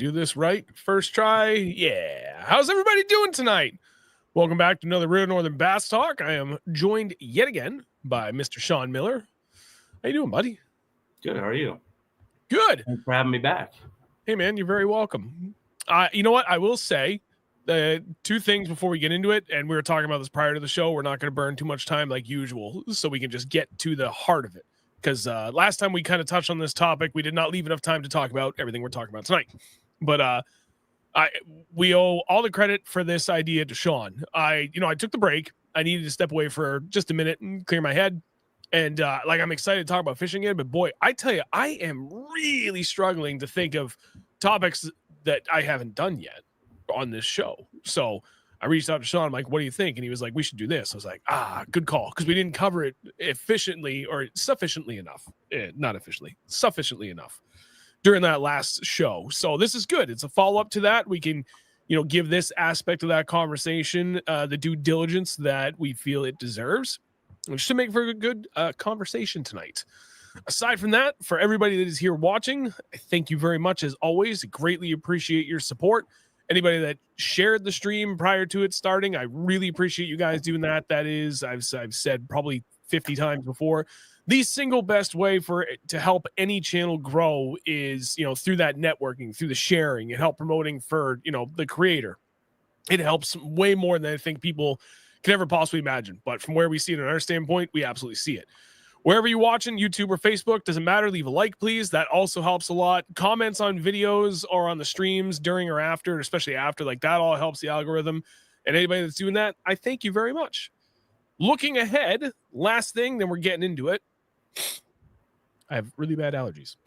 do this right. First try. Yeah. How's everybody doing tonight? Welcome back to another Real Northern Bass Talk. I am joined yet again by Mr. Sean Miller. How you doing, buddy? Good. How are you? Good. Thanks for having me back. Hey, man, you're very welcome. You know what? I will say two things before we get into it, and we were talking about this prior to the show. We're not going to burn too much time like usual, so we can just get to the heart of it. Because last time we kind of touched on this topic, we did not leave enough time to talk about everything we're talking about tonight. But we owe all the credit for this idea to Sean. I took the break. I needed to step away for just a minute and clear my head. And I'm excited to talk about fishing again. But boy, I tell you, I am really struggling to think of topics that I haven't done yet on this show. So I reached out to Sean. I'm like, what do you think? And he was like, we should do this. I was like, good call. Because we didn't cover it efficiently or sufficiently enough. Not efficiently, sufficiently enough during that last show. So this is good. It's a follow-up to that. We can, give this aspect of that conversation the due diligence that we feel it deserves, which should make for a good conversation tonight. Aside from that, for everybody that is here watching, I thank you very much as always. Greatly appreciate your support. Anybody that shared the stream prior to it starting, I really appreciate you guys doing that. That is, I've said probably 50 times before, the single best way to help any channel grow is, through that networking, through the sharing, and help promoting for, the creator. It helps way more than I think people can ever possibly imagine. But from where we see it in our standpoint, we absolutely see it. Wherever you're watching, YouTube or Facebook, doesn't matter. Leave a like, please. That also helps a lot. Comments on videos or on the streams during or after, especially after, that all helps the algorithm. And anybody that's doing that, I thank you very much. Looking ahead, last thing, then we're getting into it. I have really bad allergies.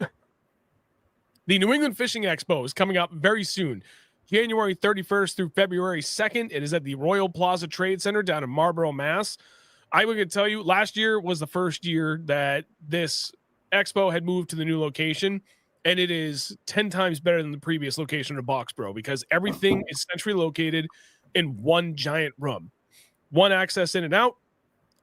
The New England Fishing Expo is coming up very soon. January 31st through February 2nd. It is at the Royal Plaza Trade Center down in Marlborough, Mass. I would tell you, last year was the first year that this expo had moved to the new location, and it is 10 times better than the previous location in Boxborough because everything is centrally located in one giant room. One access in and out,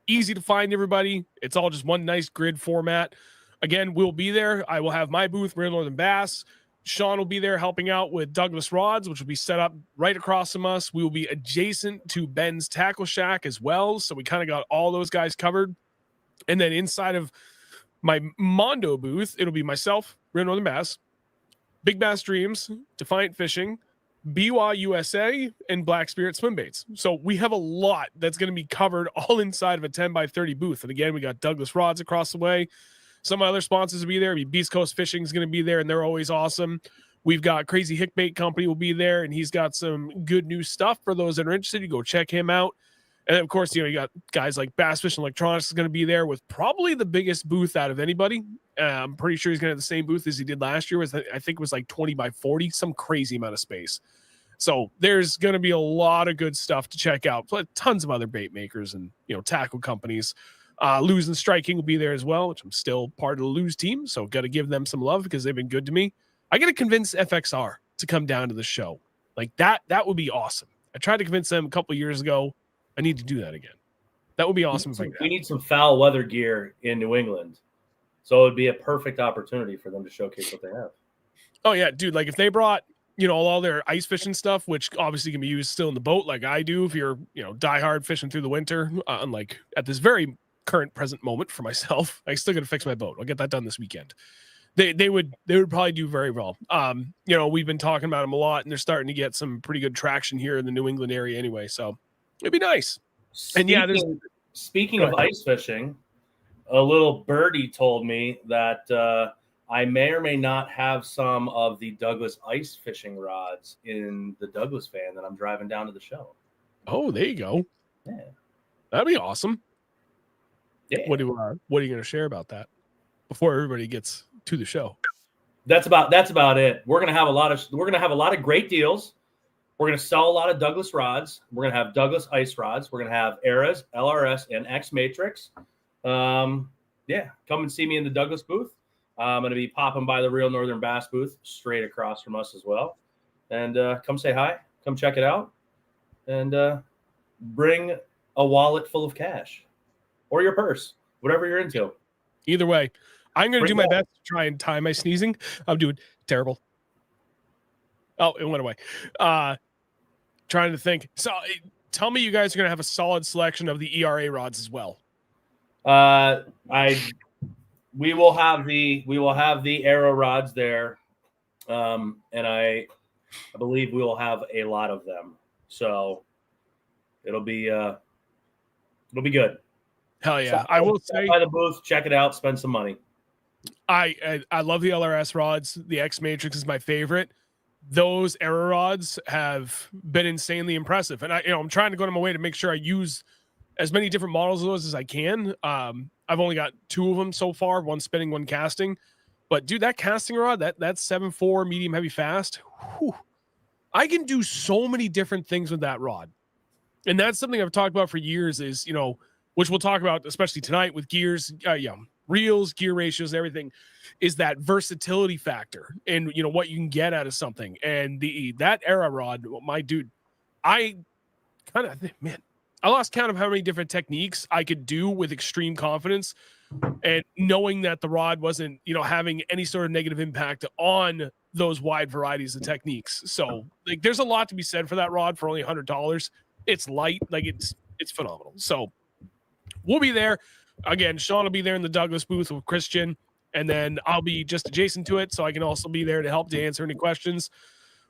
easy to find everybody. It's all just one nice grid format. Again, we'll be there. I will have my booth, ReelNorthernBass. Sean will be there helping out with Douglas Rods, which will be set up right across from us. We will be adjacent to Ben's Tackle Shack as well. So we kind of got all those guys covered. And then inside of my Mondo booth, it'll be myself, ReelNorthernBass, Big Bass Dreams, Defiant Fishing, BY USA, and Black Spirit Swimbaits. So we have a lot that's going to be covered all inside of a 10x30 booth. And again, we got Douglas Rods across the way. Some other sponsors will be there. Beast Coast Fishing is going to be there, and they're always awesome. We've got Crazy Hickbait Company will be there, and he's got some good new stuff for those that are interested. You go check him out. And then, of course, you got guys like Bass Fishing Electronics is going to be there with probably the biggest booth out of anybody. I'm pretty sure he's going to have the same booth as he did last year. I think it was 20x40, some crazy amount of space. So there's going to be a lot of good stuff to check out. Tons of other bait makers and tackle companies. Lose and Striking will be there as well, which I'm still part of the Lose team, so got to give them some love because they've been good to me. I got to convince FXR to come down to the show. That would be awesome. I tried to convince them a couple of years ago. I need to do that again. That would be awesome. We need some foul weather gear in New England, so it would be a perfect opportunity for them to showcase what they have. Oh yeah, dude! If they brought all their ice fishing stuff, which obviously can be used still in the boat, like I do, if you're diehard fishing through the winter, unlike at this very current present moment for myself, I still got to fix my boat. I'll get that done this weekend. They would probably do very well. We've been talking about them a lot, and they're starting to get some pretty good traction here in the New England area anyway. So it'd be nice. Speaking of ice fishing, a little birdie told me that I may or may not have some of the Douglas ice fishing rods in the Douglas van that I'm driving down to the show. Oh, there you go. Yeah, that'd be awesome. Yeah. What are you going to share about that before everybody gets to the show? That's about it. We're going to have a lot of great deals. We're going to sell a lot of Douglas rods. We're going to have Douglas ice rods. We're going to have Eras, LRS, and X Matrix. Come and see me in the Douglas booth. I'm going to be popping by the Real Northern Bass booth straight across from us as well. And come say hi. Come check it out. And bring a wallet full of cash. Or your purse, whatever you're into. Either way, I'm going to do my best to try and time my sneezing. I'm doing terrible. Oh, it went away. Trying to think. So tell me you guys are going to have a solid selection of the ERA rods as well. We will have the arrow rods there. And I believe we will have a lot of them. So it'll be good. Hell yeah. Stop I will say by the booth, check it out, spend some money. I love the LRS rods. The X Matrix is my favorite. Those arrow rods have been insanely impressive. And I'm trying to go to my way to make sure I use as many different models of those as I can. I've only got 2 of them so far, one spinning, one casting. But dude, that casting rod, that 7.4 medium heavy fast, whew, I can do so many different things with that rod. And that's something I've talked about for years is, which we'll talk about, especially tonight with gears, reels, gear ratios, and everything, is that versatility factor and, what you can get out of something. And that arrow rod, my dude, I lost count of how many different techniques I could do with extreme confidence, and knowing that the rod wasn't, having any sort of negative impact on those wide varieties of techniques. So like, there's a lot to be said for that rod for only $100. It's light, like it's phenomenal. So we'll be there again. Sean will be there in the Douglas booth with Christian, and then I'll be just adjacent to it, so I can also be there to help to answer any questions.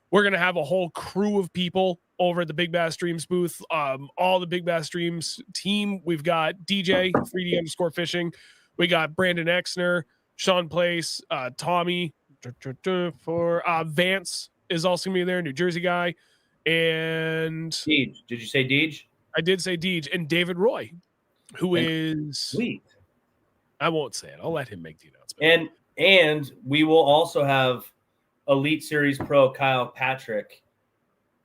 We're going to have a whole crew of people over at the Big Bass Streams booth. All the Big Bass Streams team. We've got DJ 3D_fishing. We got Brandon Exner, Sean Place, Tommy for Vance is also going to be there, New Jersey guy. And Deej. Did you say Deej? I did say Deej, and David Roy, who is sweet. I won't say it. I'll let him make the announcement. And we will also have Elite Series Pro Kyle Patrick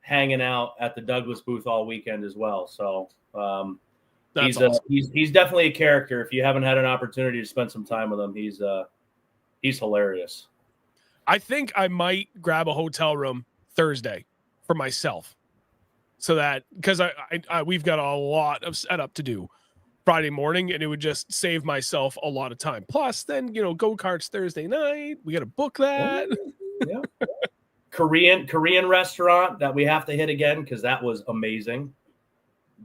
hanging out at the Douglas booth all weekend as well. So he's awesome. He's definitely a character. If you haven't had an opportunity to spend some time with him, he's hilarious. I think I might grab a hotel room Thursday for myself, so that because we've got a lot of setup to do Friday morning, and it would just save myself a lot of time. Plus, then go-karts Thursday night. We got to book that. Yeah. Korean restaurant that we have to hit again because that was amazing.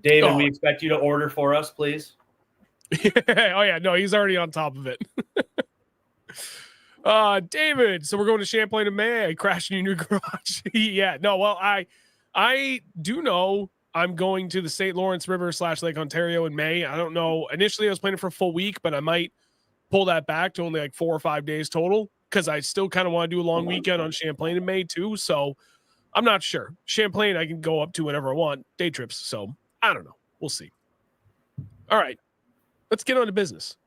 David, we expect you to order for us, please. Oh yeah, no, he's already on top of it. David, so we're going to Champlain in May. I crashed in your new garage. Yeah, no, well, I do know I'm going to the St. Lawrence River / Lake Ontario in May. I don't know. Initially, I was planning for a full week, but I might pull that back to only like 4 or 5 days total because I still kind of want to do a long weekend on Champlain in May too. So I'm not sure. Champlain, I can go up to whenever I want, day trips. So I don't know. We'll see. All right, let's get on to business.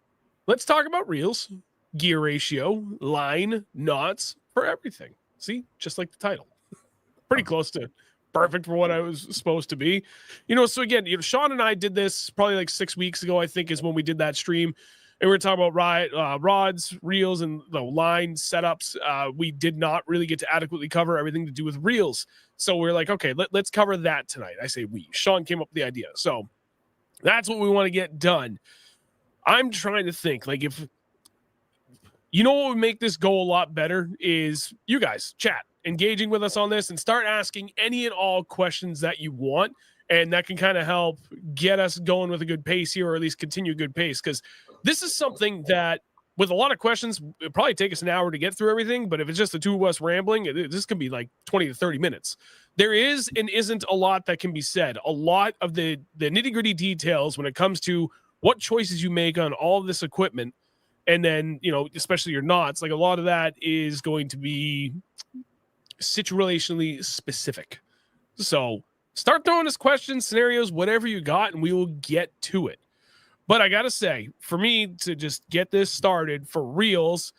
Let's talk about reels, gear ratio, line, knots, for everything. See, just like the title. Pretty close to perfect for what I was supposed to be. So again, Sean and I did this probably like 6 weeks ago, I think is when we did that stream. And we were talking about rods, reels, and the line setups. We did not really get to adequately cover everything to do with reels. So we're like, okay, let's cover that tonight. I say we. Sean came up with the idea. So that's what we want to get done. I'm trying to think, like, if what would make this go a lot better is you guys chat, engaging with us on this, and start asking any and all questions that you want. And that can kind of help get us going with a good pace here, or at least continue a good pace. Because this is something that, with a lot of questions, it'll probably take us an hour to get through everything. But if it's just the two of us rambling, this can be like 20 to 30 minutes. There is and isn't a lot that can be said. A lot of the nitty-gritty details when it comes to what choices you make on all of this equipment, and then, especially your knots, like a lot of that is going to be situationally specific. So start throwing us questions, scenarios, whatever you got, and we will get to it. But I got to say, for me to just get this started for reels,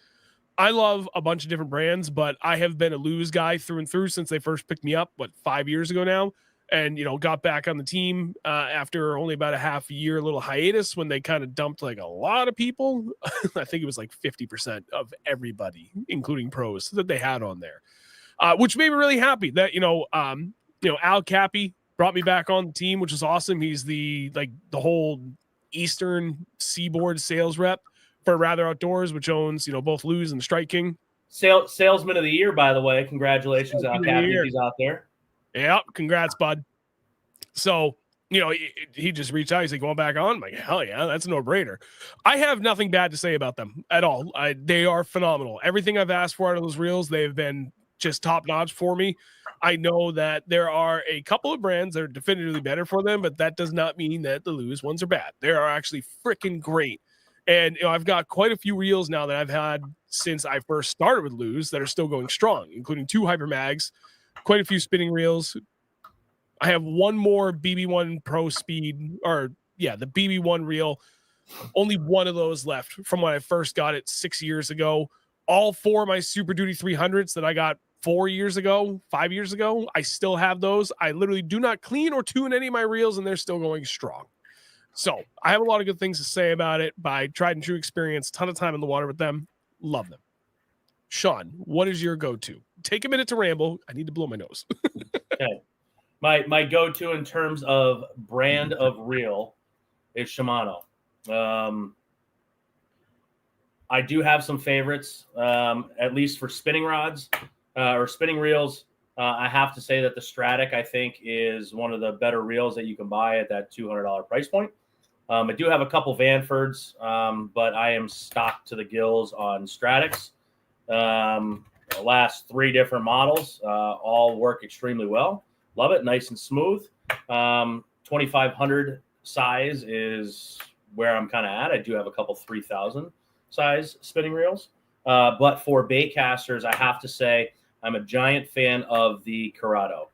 I love a bunch of different brands, but I have been a Lose guy through and through since they first picked me up, 5 years ago now? And, got back on the team after only about a half a year, little hiatus when they kind of dumped like a lot of people. I think it was like 50% of everybody, including pros, that they had on there, which made me really happy that, Al Cappy brought me back on the team, which is awesome. He's the whole Eastern Seaboard sales rep for Rather Outdoors, which owns, both Lose and Strike King. salesman of the year, by the way. Congratulations, Captain, if he's out there. Yep, congrats, bud. So, he just reached out. He's like, going back on? I'm like, hell yeah, that's a no-brainer. I have nothing bad to say about them at all. They are phenomenal. Everything I've asked for out of those reels, they've been just top-notch for me. I know that there are a couple of brands that are definitively better for them, but that does not mean that the Lewis ones are bad. They are actually freaking great. And I've got quite a few reels now that I've had since I first started with Lewis that are still going strong, including 2 Hyper Mags, quite a few spinning reels. I have one more BB1 Pro Speed, the BB1 reel. Only one of those left from when I first got it 6 years ago. All 4 of my Super Duty 300s that I got 5 years ago, I still have those. I literally do not clean or tune any of my reels, and they're still going strong. So I have a lot of good things to say about it by tried and true experience, ton of time in the water with them. Love them. Sean, what is your go-to? Take a minute to ramble. I need to blow my nose. Okay. My go-to in terms of brand of reel is Shimano. I do have some favorites, at least for spinning rods or spinning reels. I have to say that the Stratic, I think, is one of the better reels that you can buy at that $200 price point. I do have a couple Vanfords, but I am stocked to the gills on Stratics. The last 3 different models all work extremely well. Love it. Nice and smooth. 2,500 size is where I'm kind of at. I do have a couple 3,000 size spinning reels. But for bait casters, I have to say I'm a giant fan of the Corrado.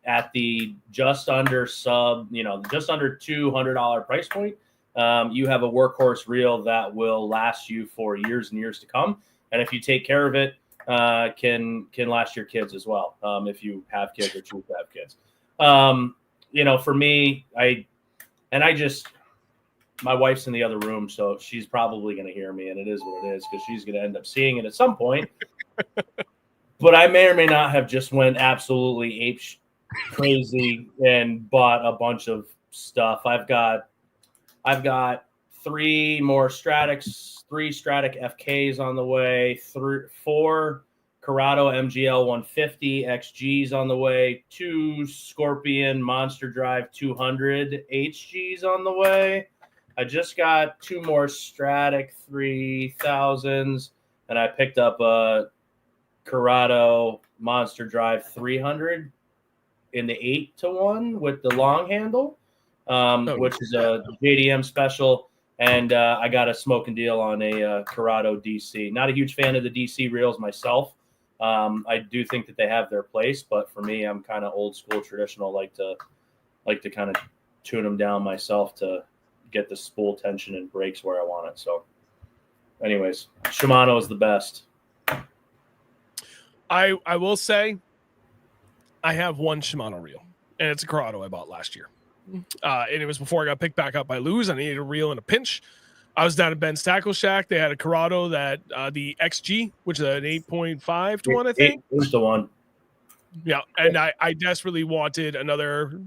At the just under $200 price point, you have a workhorse reel that will last you for years and years to come. And if you take care of it, can last your kids as well, if you have kids or choose to have kids. For me, my wife's in the other room, so she's probably going to hear me, and it is what it is because she's going to end up seeing it at some point. But I may or may not have just went absolutely ape crazy and bought a bunch of stuff. I've got 3 more Stratics, 3 Stratic FKs on the way, 4 Corrado MGL 150 XGs on the way, 2 Scorpion Monster Drive 200 HGs on the way. I just got 2 more Stratic 3000s, and I picked up a Corrado Monster Drive 300 in the 8-to-1 with the long handle, which is a JDM special. And I got a smoking deal on a Corrado DC. Not a huge fan of the DC reels myself. I do think that they have their place, but for me, I'm kind of old school traditional. Like to kind of tune them down myself to get the spool tension and brakes where I want it. So, anyways, Shimano is the best. I will say, I have one Shimano reel, and it's a Corrado I bought last year. And it was before I got picked back up by Lewis. I needed a reel in a pinch. I was down at Ben's Tackle Shack. They had a Corrado that the XG, which is an 8.5-to-1, I think. 8-to-1. Yeah, and I desperately wanted another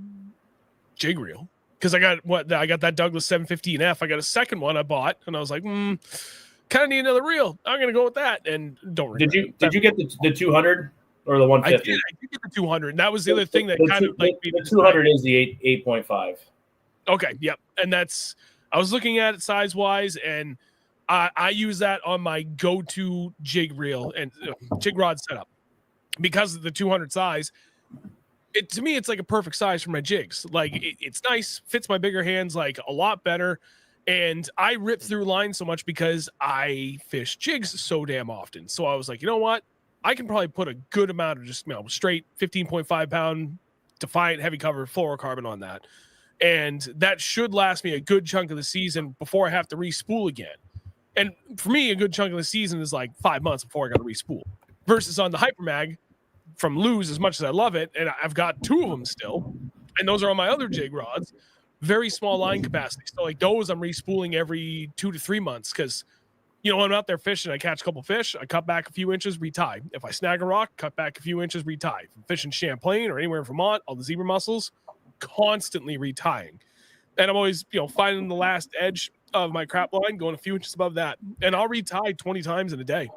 jig reel because I got that Douglas 715F. I got a second one I bought, and I was like, kind of need another reel. I'm gonna go with that. And don't regret it. Did you get the 200 or the 150? I did get the 200. And that was the other thing that the 200 is the 8.5. Okay, yep, and that's. I was looking at it size-wise, and I use that on my go-to jig reel and jig rod setup because of the 200 size. To me, it's like a perfect size for my jigs. Like it's nice, fits my bigger hands like a lot better, and I rip through lines so much because I fish jigs so damn often. So I was like, you know what? I can probably put a good amount of just straight 15.5 pound Defiant heavy cover fluorocarbon on that. And that should last me a good chunk of the season before I have to re-spool again. And for me, a good chunk of the season is like 5 months before I got to re-spool. Versus on the Hypermag from Lewis, as much as I love it, and I've got 2 of them still, and those are on my other jig rods, very small line capacity. So like those I'm re-spooling every 2 to 3 months because, when I'm out there fishing, I catch a couple fish, I cut back a few inches, retie. If I snag a rock, cut back a few inches, retie. If I'm fishing Champlain or anywhere in Vermont, all the zebra mussels, constantly retying, and I'm always finding the last edge of my crap line, going a few inches above that, and I'll retie 20 times in a day.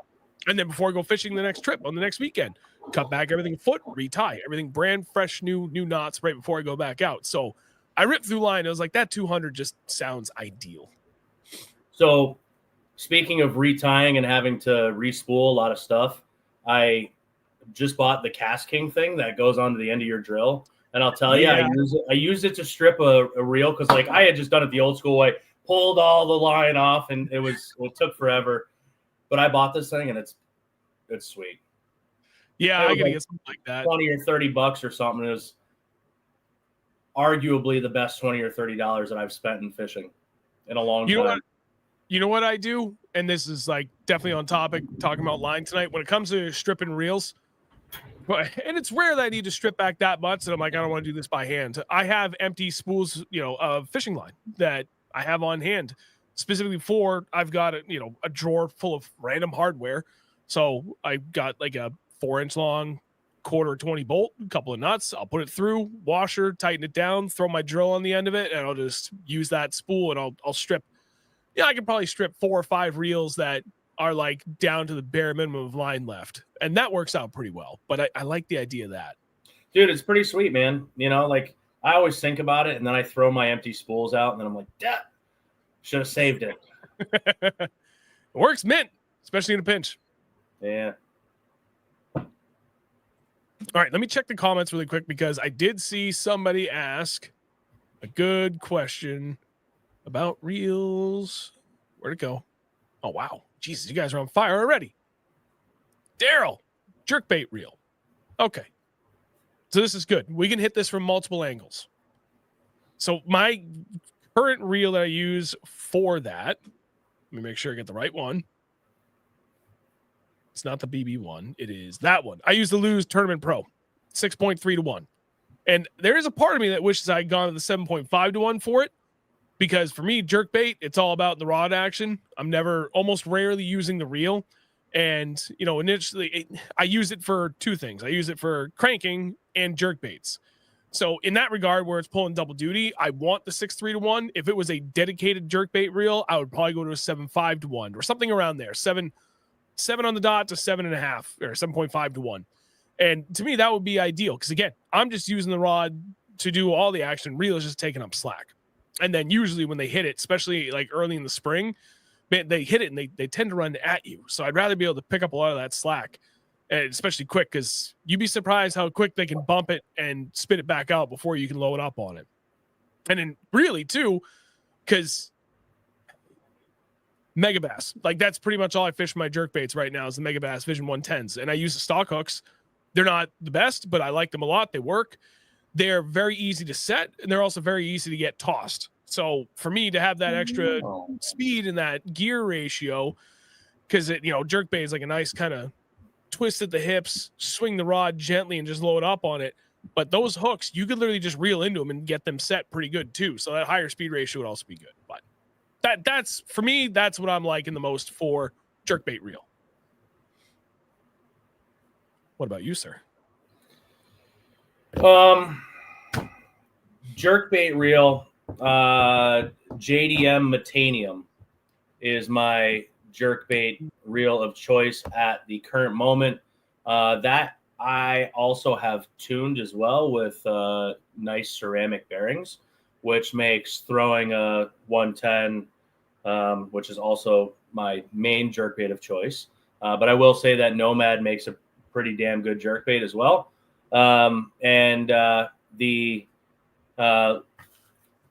And then before I go fishing the next trip on the next weekend, cut back everything foot, retie everything brand fresh, new knots right before I go back out. So I ripped through line. I was like, that 200 just sounds ideal. So speaking of retying and having to re-spool a lot of stuff, I just bought the Cast King thing that goes onto the end of your drill. And I'll tell you, I use it to strip a reel because like I had just done it the old school way, pulled all the line off, and it took forever. But I bought this thing and it's sweet. Yeah, I gotta get something like that. $20 or $30 or something. It was arguably the best $20 or $30 that I've spent in fishing in a long time. You know what I do? And this is like definitely on topic, talking about line tonight. When it comes to stripping reels, and it's rare that I need to strip back that much, and I'm like, I don't want to do this by hand. I have empty spools, of fishing line that I have on hand, specifically for I've got a drawer full of random hardware. So I got like a 4-inch long quarter 20 bolt, a couple of nuts. I'll put it through, washer, tighten it down, throw my drill on the end of it, and I'll just use that spool and I'll strip. Yeah, I can probably strip 4 or 5 reels that are like down to the bare minimum of line left. And that works out pretty well. But I like the idea of that. Dude, it's pretty sweet, man. Like I always think about it and then I throw my empty spools out and then I'm like, yeah, should have saved it. It works mint, especially in a pinch. Yeah. All right, let me check the comments really quick because I did see somebody ask a good question about reels. Where'd it go? Oh, wow. Jesus, you guys are on fire already. Daryl, jerkbait reel. Okay. So this is good. We can hit this from multiple angles. So my current reel that I use for that, let me make sure I get the right one. It's not the BB one. It is that one. I use the Lose Tournament Pro, 6.3 to 1. And there is a part of me that wishes I had gone to the 7.5 to 1 for it. Because for me, jerkbait, it's all about the rod action. I'm almost rarely using the reel. And, initially, I use it for 2 things. I use it for cranking and jerkbaits. So in that regard, where it's pulling double duty, I want the 6.3 to 1. If it was a dedicated jerkbait reel, I would probably go to a 7.5 to 1 or something around there. 7 on the dot to 7.5 or 7.5 to 1. And to me, that would be ideal. Because again, I'm just using the rod to do all the action. Reel is just taking up slack. And then usually when they hit it, especially like early in the spring, they hit it and they tend to run at you. So I'd rather be able to pick up a lot of that slack, and especially quick, because you'd be surprised how quick they can bump it and spit it back out before you can load up on it. And then really too, because Megabass, like that's pretty much all I fish my jerkbaits right now is the Megabass Vision 110s. And I use the stock hooks. They're not the best, but I like them a lot. They work. They're very easy to set, and they're also very easy to get tossed. So for me to have that extra speed and that gear ratio, because jerkbait is like a nice kind of twist at the hips, swing the rod gently, and just load up on it. But those hooks, you could literally just reel into them and get them set pretty good too. So that higher speed ratio would also be good. But that's for me, that's what I'm liking the most for jerkbait reel. What about you, sir? Jerkbait reel, JDM Metanium is my jerkbait reel of choice at the current moment. That I also have tuned as well with nice ceramic bearings, which makes throwing a 110, which is also my main jerkbait of choice. But I will say that Nomad makes a pretty damn good jerkbait as well. And the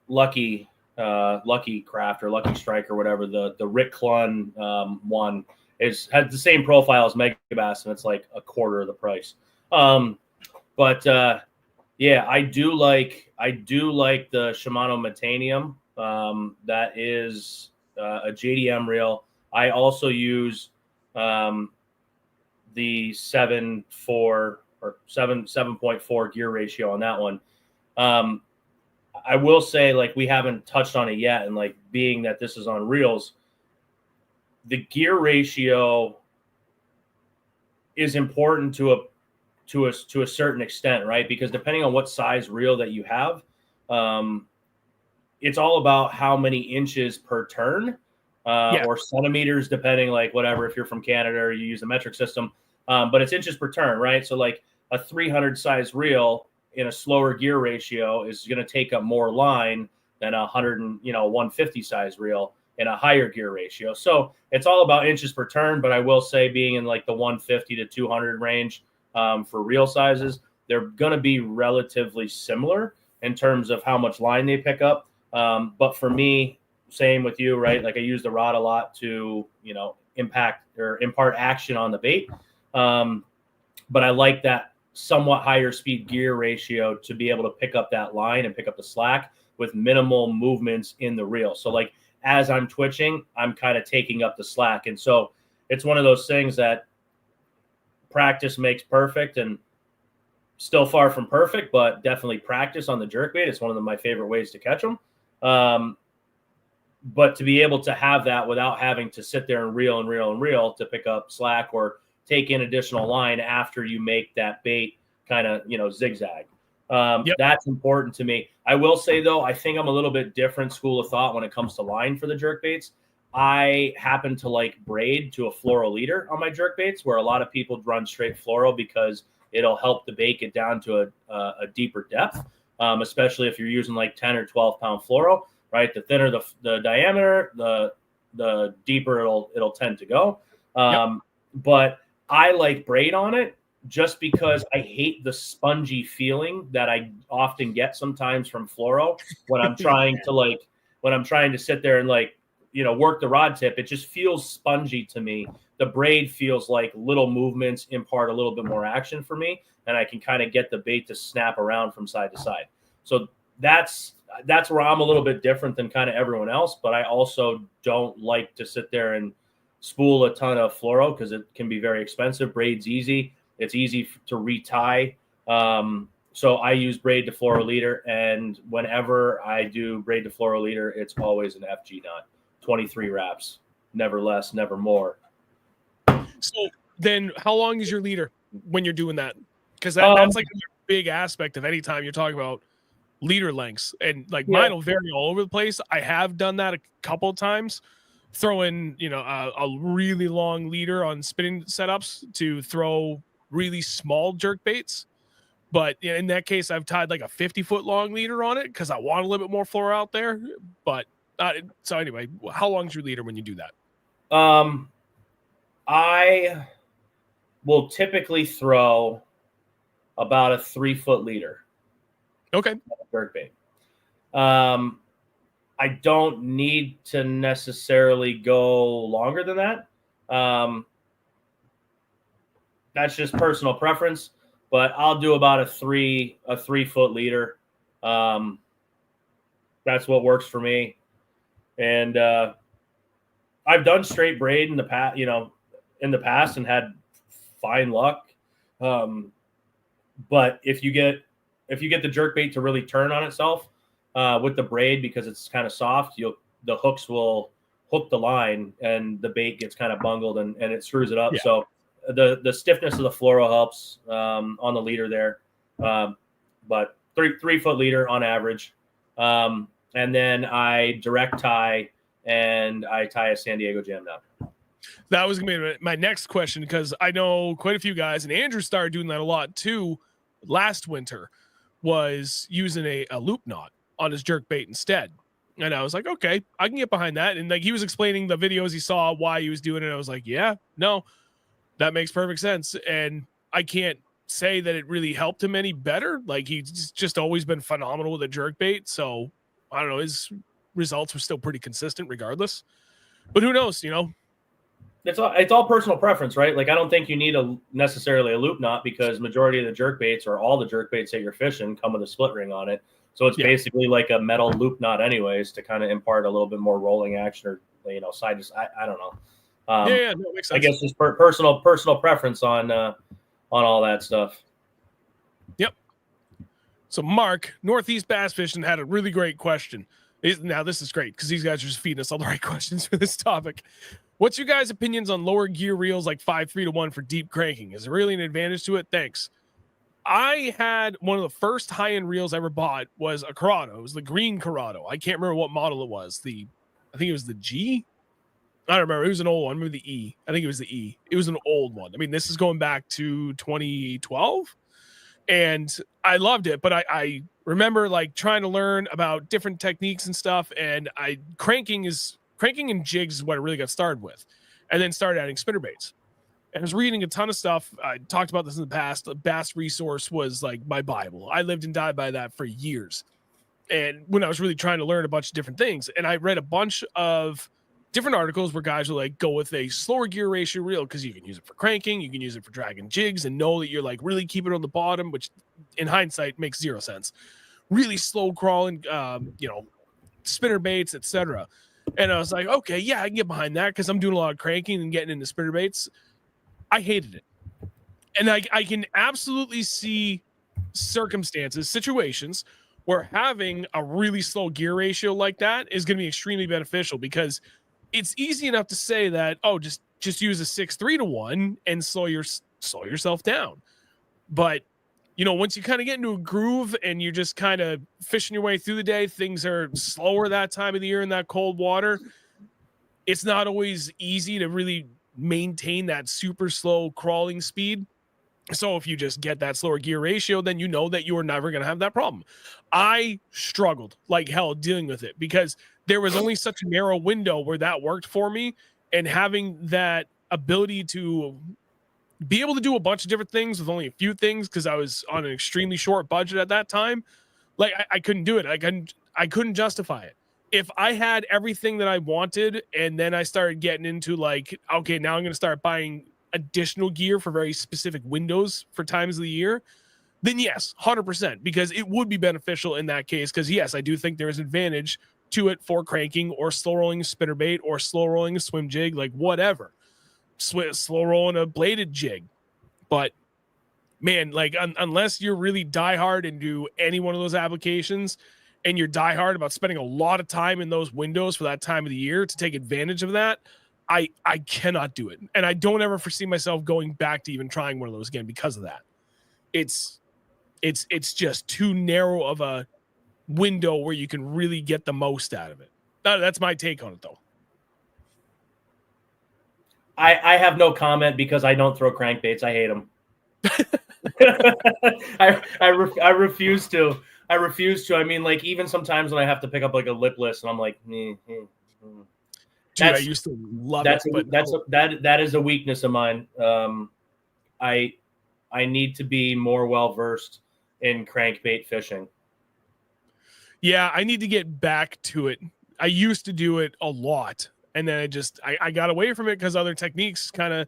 Lucky Craft or Lucky Strike or whatever, the Rick Clun one has the same profile as Megabass, and it's like a quarter of the price. But yeah, I do like the Shimano Metanium. That is a JDM reel. I also use the 7.4 or 7.4 gear ratio on that one. I will say, like, we haven't touched on it yet, and like being that this is on reels, the gear ratio is important to a certain extent, right? Because depending on what size reel that you have, it's all about how many inches per turn or centimeters, depending, like whatever, if you're from Canada or you use a metric system. But it's inches per turn, right? So like a 300 size reel in a slower gear ratio is going to take up more line than a 150 size reel in a higher gear ratio. So it's all about inches per turn. But I will say, being in like the 150 to 200 range for reel sizes, they're going to be relatively similar in terms of how much line they pick up. But for me, same with you, right? Like I use the rod a lot to, impact or impart action on the bait. But I like that somewhat higher speed gear ratio to be able to pick up that line and pick up the slack with minimal movements in the reel. So like as I'm twitching, I'm kind of taking up the slack. And so it's one of those things that practice makes perfect, and still far from perfect, but definitely practice on the jerkbait. It's one of my favorite ways to catch them. But to be able to have that without having to sit there and reel to pick up slack or take in additional line after you make that bait kind of, zigzag. That's important to me. I will say, though, I think I'm a little bit different school of thought when it comes to line for the jerkbaits. I happen to like braid to a fluoro leader on my jerkbaits, where a lot of people run straight fluoro because it'll help the bait get down to a deeper depth, especially if you're using like 10 or 12 pound fluoro, right? The thinner the diameter, the deeper it'll tend to go. But I like braid on it just because I hate the spongy feeling that I often get sometimes from fluoro when I'm trying to sit there and work the rod tip. It just feels spongy to me. The braid feels like little movements impart a little bit more action for me, and I can kind of get the bait to snap around from side to side. So that's where I'm a little bit different than kind of everyone else. But I also don't like to sit there and spool a ton of fluoro because it can be very expensive. Braid's easy. It's easy to retie. So I use braid to fluoro leader, and whenever I do braid to fluoro leader, it's always an FG knot, 23 wraps, never less, never more. So then how long is your leader when you're doing that? Because that's like a big aspect of any time you're talking about leader lengths. And mine will vary all over the place. I have done that a couple of times, throwing, a really long leader on spinning setups to throw really small jerk baits. But in that case, I've tied like a 50-foot long leader on it because I want a little bit more fluoro out there. But so anyway, how long is your leader when you do that? I will typically throw about a 3-foot leader. Okay. Jerkbait. I don't need to necessarily go longer than that. That's just personal preference, but I'll do about a 3-foot leader. That's what works for me. And I've done straight braid in the past, and had fine luck. But if you get the jerkbait to really turn on itself with the braid, because it's kind of soft, the hooks will hook the line and the bait gets kind of bungled and it screws it up. Yeah. So the stiffness of the fluoro helps on the leader there. But 3-foot leader on average. And then I direct tie and I tie a San Diego jam knot. That was going to be my next question, because I know quite a few guys, and Andrew started doing that a lot too last winter, was using a loop knot on his jerkbait instead. And I was like, okay, I can get behind that. And he was explaining the videos he saw, why he was doing it. I was like, yeah, no, that makes perfect sense. And I can't say that it really helped him any better. He's just always been phenomenal with a jerkbait. So I don't know, his results were still pretty consistent regardless. But who knows, It's all personal preference, right? I don't think you need necessarily a loop knot, because majority of the jerkbaits, or all the jerkbaits that you're fishing, come with a split ring on it. So it's basically like a metal loop knot anyways, to kind of impart a little bit more rolling action, or side to side. I don't know. No, it makes sense. I guess just personal preference on all that stuff. Yep. So Mark, Northeast Bass Fishing, had a really great question. Now this is great because these guys are just feeding us all the right questions for this topic. What's your guys' opinions on lower gear reels like 5.3-1 for deep cranking? Is there really an advantage to it? Thanks. I had one of the first high-end reels I ever bought was a Corrado. It was the green Corrado. I can't remember what model it was. I think it was the G. I don't remember. It was an old one. I remember the E. I think it was the E. It was an old one. I mean, this is going back to 2012, and I loved it. But I remember like trying to learn about different techniques and stuff. And cranking and jigs is what I really got started with, and then started adding spinnerbaits. And I was reading a ton of stuff. I talked about this in the past. The Bass Resource was like my Bible. I lived and died by that for years. And when I was really trying to learn a bunch of different things, and I read a bunch of different articles where guys are like, go with a slower gear ratio reel because you can use it for cranking, you can use it for dragging jigs, and know that you're like really keeping it on the bottom, which in hindsight makes zero sense. Really slow crawling, spinner baits, etc. And I was like, okay, yeah, I can get behind that because I'm doing a lot of cranking and getting into spinner baits. I hated it. And I can absolutely see situations where having a really slow gear ratio like that is going to be extremely beneficial, because it's easy enough to say that, oh, just use a 6-3 to 1 and slow yourself down. But once you kind of get into a groove and you're just kind of fishing your way through the day, things are slower that time of the year in that cold water. It's not always easy to really maintain that super slow crawling speed. So if you just get that slower gear ratio, then you know that you are never going to have that problem. I struggled like hell dealing with it because there was only such a narrow window where that worked for me, and having that ability to be able to do a bunch of different things with only a few things, because I was on an extremely short budget at that time, like I couldn't do it. I couldn't justify it. If I had everything that I wanted and then I started getting into like, okay, now I'm going to start buying additional gear for very specific windows for times of the year, then yes, 100%, because it would be beneficial in that case. Because yes, I do think there is an advantage to it for cranking or slow rolling a spinnerbait or slow rolling a swim jig, like whatever, slow rolling a bladed jig. But man, like unless you're really diehard and do any one of those applications, and you're diehard about spending a lot of time in those windows for that time of the year to take advantage of that, I cannot do it. And I don't ever foresee myself going back to even trying one of those again because of that. It's just too narrow of a window where you can really get the most out of it. That's my take on it, though. I have no comment because I don't throw crankbaits. I hate them. I refuse to. I refuse to. I mean, like, even sometimes when I have to pick up like a lipless, and I'm like, Dude, I used to love it. That is a weakness of mine. I need to be more well versed in crankbait fishing. Yeah, I need to get back to it. I used to do it a lot, and then I got away from it because other techniques kind of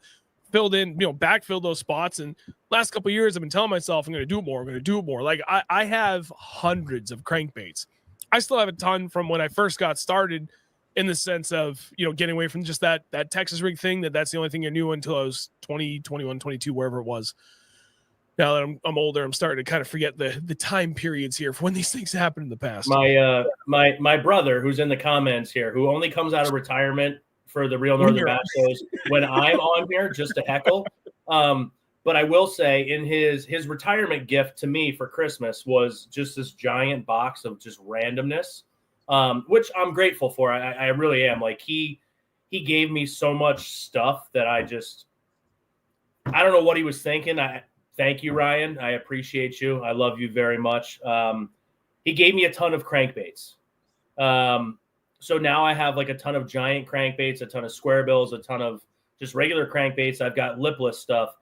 filled in, backfilled those spots. And last couple of years, I've been telling myself I'm going to do it more. I'm going to do it more. Like I have hundreds of crankbaits. I still have a ton from when I first got started, in the sense of, getting away from just that Texas rig thing. That's the only thing I knew until I was 20, 21, 22, wherever it was. Now that I'm older, I'm starting to kind of forget the time periods here for when these things happened in the past. My brother, who's in the comments here, who only comes out of retirement for the Real Northern Bass shows when I'm on here just to heckle. But I will say, in his retirement gift to me for Christmas was just this giant box of just randomness, which I'm grateful for. I really am. Like he gave me so much stuff that I don't know what he was thinking. Thank you, Ryan. I appreciate you. I love you very much. He gave me a ton of crankbaits. So now I have like a ton of giant crankbaits, a ton of square bills, a ton of just regular crankbaits. I've got lipless stuff.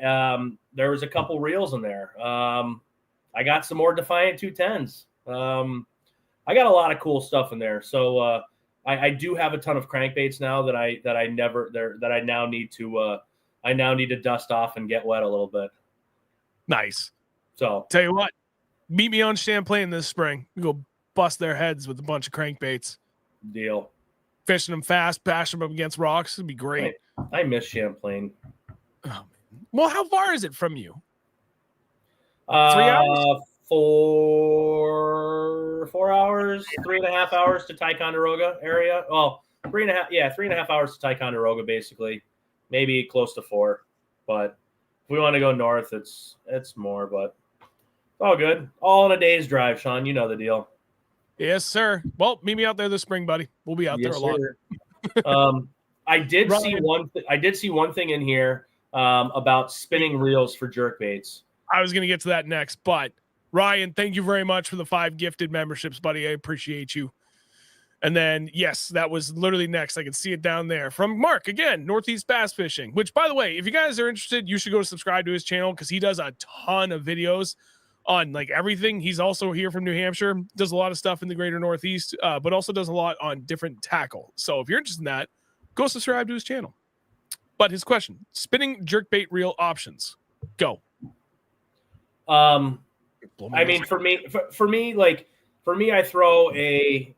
There was a couple reels in there. I got some more Defiant 210s. I got a lot of cool stuff in there. So I do have a ton of crankbaits now that I now need to dust off and get wet a little bit. Nice. So tell you what, meet me on Champlain this spring. We go bust their heads with a bunch of crankbaits. Deal. Fishing them fast, bashing them up against rocks. It'd be great. I miss Champlain. Oh, well, how far is it from you? 3 hours? 4 hours, 3.5 hours to Ticonderoga area. Well, 3.5. Yeah, 3.5 hours to Ticonderoga, basically. Maybe close to 4. But if we want to go north, it's more. But it's all good. All in a day's drive, Sean. You know the deal. Yes, sir. Well, meet me out there this spring, buddy. We'll be out there a lot. I did Ryan, see one thing in here about spinning reels for jerkbaits. I was going to get to that next, but Ryan, thank you very much for the 5 gifted memberships, buddy. I appreciate you. And then, yes, that was literally next. I can see it down there from Mark again, Northeast Bass Fishing, which, by the way, if you guys are interested, you should go subscribe to his channel because he does a ton of videos on like everything. He's also here from New Hampshire, does a lot of stuff in the greater Northeast, but also does a lot on different tackle. So if you're interested in that, go subscribe to his channel. But his question, spinning jerkbait reel options, go. I mean, for me, I throw a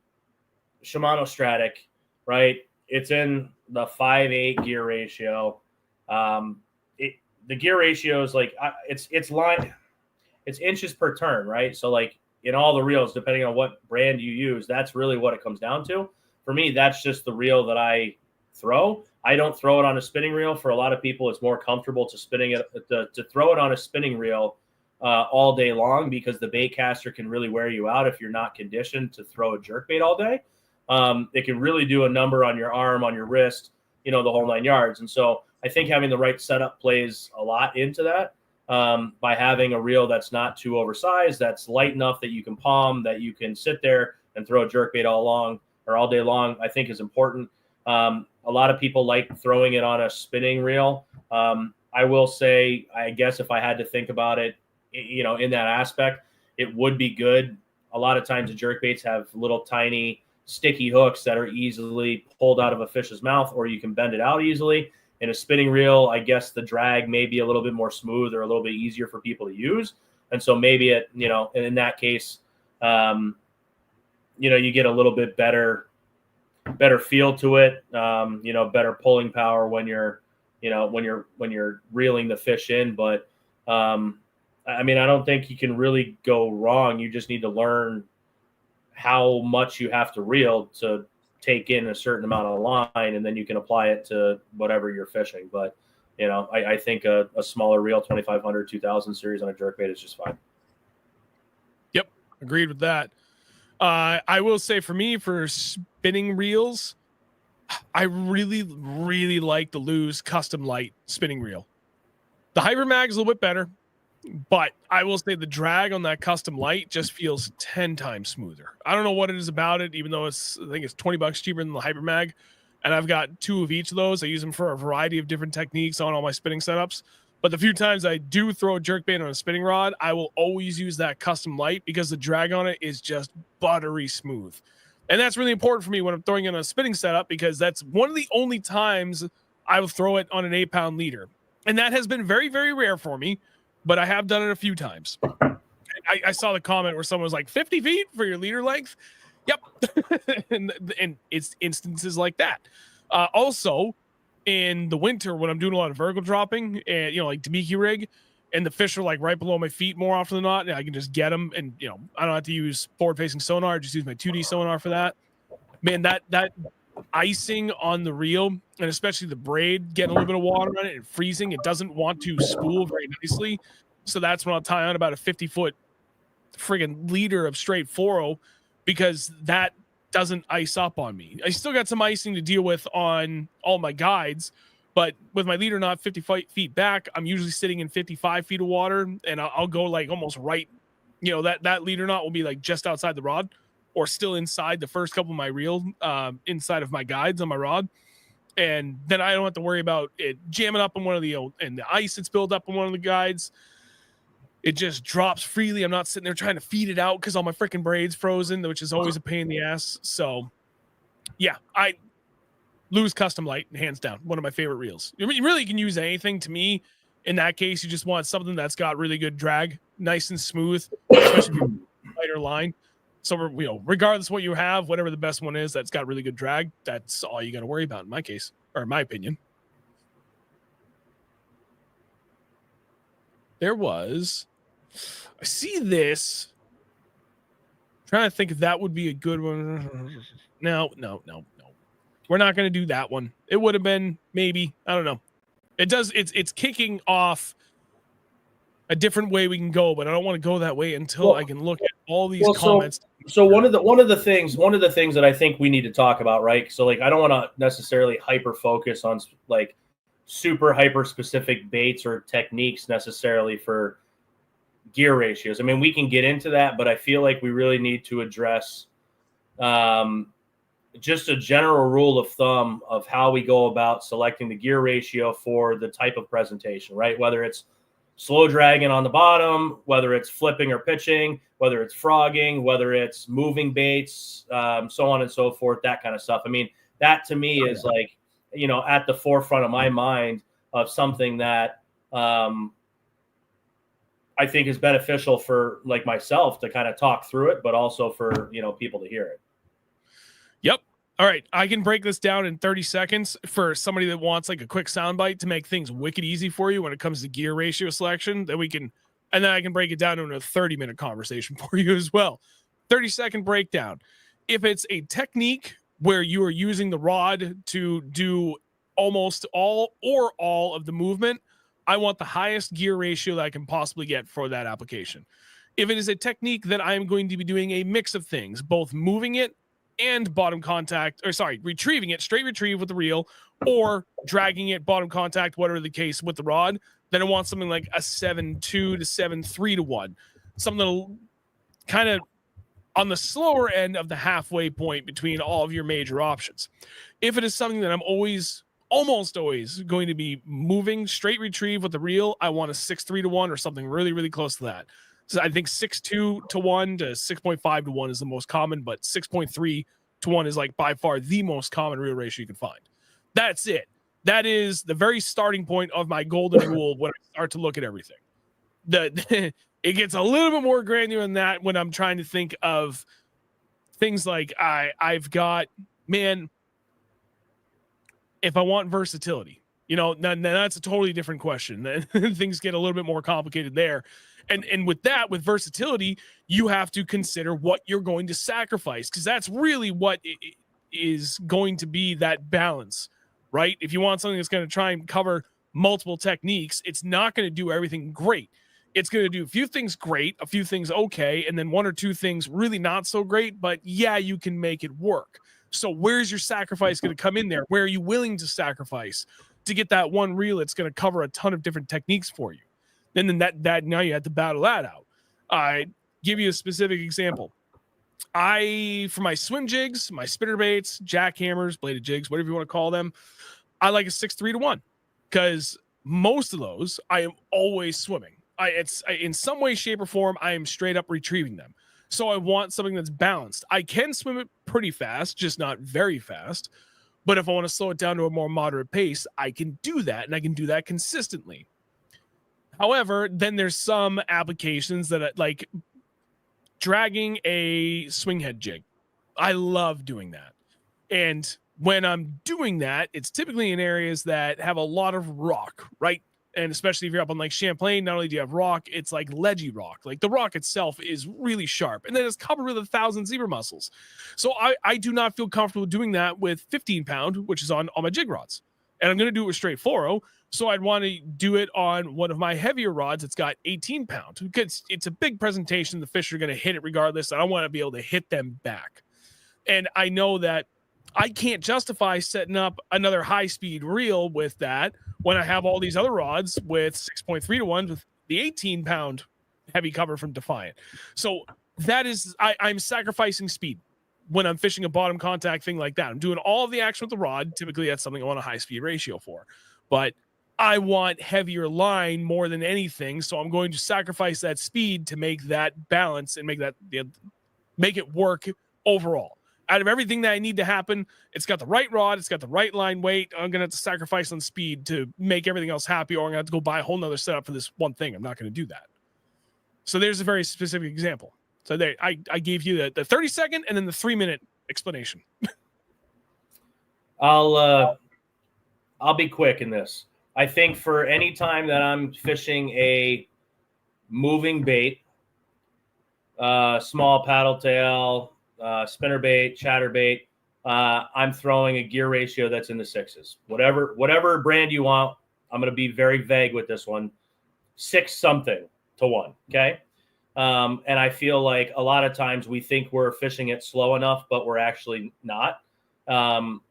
Shimano Stratic, right? It's in the 5/8 gear ratio. The gear ratio is like it's inches per turn, right? So like in all the reels, depending on what brand you use, that's really what it comes down to. For me, that's just the reel that I throw. I don't throw it on a spinning reel. For a lot of people, it's more comfortable to throw it on a spinning reel all day long because the bait caster can really wear you out if you're not conditioned to throw a jerkbait all day. It can really do a number on your arm, on your wrist, the whole 9 yards. And so I think having the right setup plays a lot into that. By having a reel that's not too oversized, that's light enough that you can palm, that you can sit there and throw a jerkbait all day long, I think is important. A lot of people like throwing it on a spinning reel. I will say, I guess if I had to think about it, in that aspect, it would be good. A lot of times the jerkbaits have little tiny sticky hooks that are easily pulled out of a fish's mouth, or you can bend it out easily. In a spinning reel, I guess the drag may be a little bit more smooth or a little bit easier for people to use. And so maybe in that case, you get a little bit better feel to it, better pulling power when you're reeling the fish in. But I mean, I don't think you can really go wrong. You just need to learn how much you have to reel to take in a certain amount of line, and then you can apply it to whatever you're fishing. But, I think a smaller reel, 2500, 2000 series on a jerkbait is just fine. Yep. Agreed with that. I will say for me, for spinning reels, I really, really like the Lew's Custom Light spinning reel. The Hyper Mag is a little bit better, but I will say the drag on that Custom Light just feels 10 times smoother. I don't know what it is about it, even though I think it's $20 cheaper than the Hyper Mag. And I've got 2 of each of those. I use them for a variety of different techniques on all my spinning setups. But the few times I do throw a jerkbait on a spinning rod, I will always use that Custom Light because the drag on it is just buttery smooth. And that's really important for me when I'm throwing in a spinning setup, because that's one of the only times I will throw it on an 8-pound leader. And that has been very, very rare for me, but I have done it a few times. I saw the comment where someone was like, 50 feet for your leader length? Yep. and it's instances like that. Also, in the winter when I'm doing a lot of vertical dropping and, like Damiki rig, and the fish are like right below my feet more often than not, and I can just get them, and, I don't have to use forward-facing sonar. I just use my 2D sonar for that. Man, that icing on the reel, and especially the braid getting a little bit of water on it and freezing, it doesn't want to spool very nicely. So that's when I'll tie on about a 50-foot friggin' leader of straight fluoro, because that doesn't ice up on me. I still got some icing to deal with on all my guides, but with my leader not 50 feet back, I'm usually sitting in 55 feet of water, and I'll go like almost right, that leader knot will be like just outside the rod, or still inside the first couple of my reel, inside of my guides on my rod. And then I don't have to worry about it jamming up on one of the ice that's built up on one of the guides. It just drops freely. I'm not sitting there trying to feed it out because all my freaking braid's frozen, which is always a pain in the ass. So yeah, I Lew's Custom Light, hands down, one of my favorite reels. You really can use anything. To me, in that case, you just want something that's got really good drag, nice and smooth, especially if you're lighter line. So, regardless of what you have, whatever the best one is that's got really good drag, that's all you got to worry about in my case, or in my opinion. There was, I see this. I'm trying to think if that would be a good one. No. We're not going to do that one. It would have been maybe, I don't know. It does. It's kicking off a different way we can go, but I don't want to go that way until I can look at all these comments. So one of the things that I think we need to talk about, right? So like I don't want to necessarily hyper focus on like super hyper specific baits or techniques necessarily for gear ratios. I mean, we can get into that, but I feel like we really need to address just a general rule of thumb of how we go about selecting the gear ratio for the type of presentation, right? Whether it's slow dragging on the bottom, whether it's flipping or pitching, whether it's frogging, whether it's moving baits, so on and so forth, that kind of stuff. I mean, that to me is like, you know, at the forefront of my mind of something that I think is beneficial for like myself to kind of talk through it, but also for, you know, people to hear it. Yep. All right. I can break this down in 30 seconds for somebody that wants like a quick soundbite to make things wicked easy for you when it comes to gear ratio selection. That we can, and then I can break it down into a 30-minute conversation for you as well. 30-second breakdown. If it's a technique where you are using the rod to do almost all or all of the movement, I want the highest gear ratio that I can possibly get for that application. If it is a technique that I'm going to be doing a mix of things, both moving it and bottom contact, or sorry, retrieving it, straight retrieve with the reel, or dragging it bottom contact, whatever the case with the rod, then I want something like a 7-2 to 7-3 to 1. Something that'll kind of on the slower end of the halfway point between all of your major options. If it is something that I'm almost always going to be moving straight retrieve with the reel, I want a 6-3 to 1 or something really, really close to that. So I think 6.2 to 1 to 6.5 to 1 is the most common, but 6.3 to 1 is like by far the most common reel ratio you can find. That's it. That is the very starting point of my golden rule when I start to look at everything. It gets a little bit more granular than that when I'm trying to think of things like I've got, man, if I want versatility, you know, now that's a totally different question. Things get a little bit more complicated there. And with that, with versatility, you have to consider what you're going to sacrifice, because that's really what is going to be that balance, right? If you want something that's going to try and cover multiple techniques, it's not going to do everything great. It's going to do a few things great, a few things okay, and then one or two things really not so great, but yeah, you can make it work. So where's your sacrifice going to come in there? Where are you willing to sacrifice to get that one reel that's going to cover a ton of different techniques for you? And then that now you have to battle that out. I give you a specific example. For my swim jigs, my spinner baits, jackhammers, bladed jigs, whatever you want to call them, I like a 6-3 to 1, because most of those I am always swimming. In some way, shape, or form, I am straight up retrieving them. So I want something that's balanced. I can swim it pretty fast, just not very fast. But if I want to slow it down to a more moderate pace, I can do that, and I can do that consistently. However, then there's some applications that like dragging a swing head jig. I love doing that. And when I'm doing that, it's typically in areas that have a lot of rock, right? And especially if you're up on Lake Champlain, not only do you have rock, it's like ledgy rock. Like the rock itself is really sharp, and then it's covered with 1,000 zebra mussels. So I do not feel comfortable doing that with 15 pound, which is on my jig rods. And I'm going to do it with straight fluoro. So I'd want to do it on one of my heavier rods. It's got 18 pound, because it's a big presentation. The fish are going to hit it regardless. I don't want to be able to hit them back. And I know that I can't justify setting up another high-speed reel with that when I have all these other rods with 6.3 to 1 with the 18-pound heavy cover from Defiant. So that is, I'm sacrificing speed when I'm fishing a bottom contact thing like that. I'm doing all of the action with the rod. Typically, that's something I want a high-speed ratio for. But I want heavier line more than anything, so I'm going to sacrifice that speed to make that balance and make it work overall. Out of everything that I need to happen, it's got the right rod, it's got the right line weight. I'm going to have to sacrifice on speed to make everything else happy, or I'm going to have to go buy a whole nother setup for this one thing. I'm not going to do that. So there's a very specific example. So there, I gave you the 30-second and then the 3-minute explanation. I'll be quick in this. I think for any time that I'm fishing a moving bait, small paddle tail, spinner bait, chatter bait, I'm throwing a gear ratio that's in the 6s. Whatever brand you want, I'm going to be very vague with this one. 6 something to 1. Okay. And I feel like a lot of times we think we're fishing it slow enough, but we're actually not.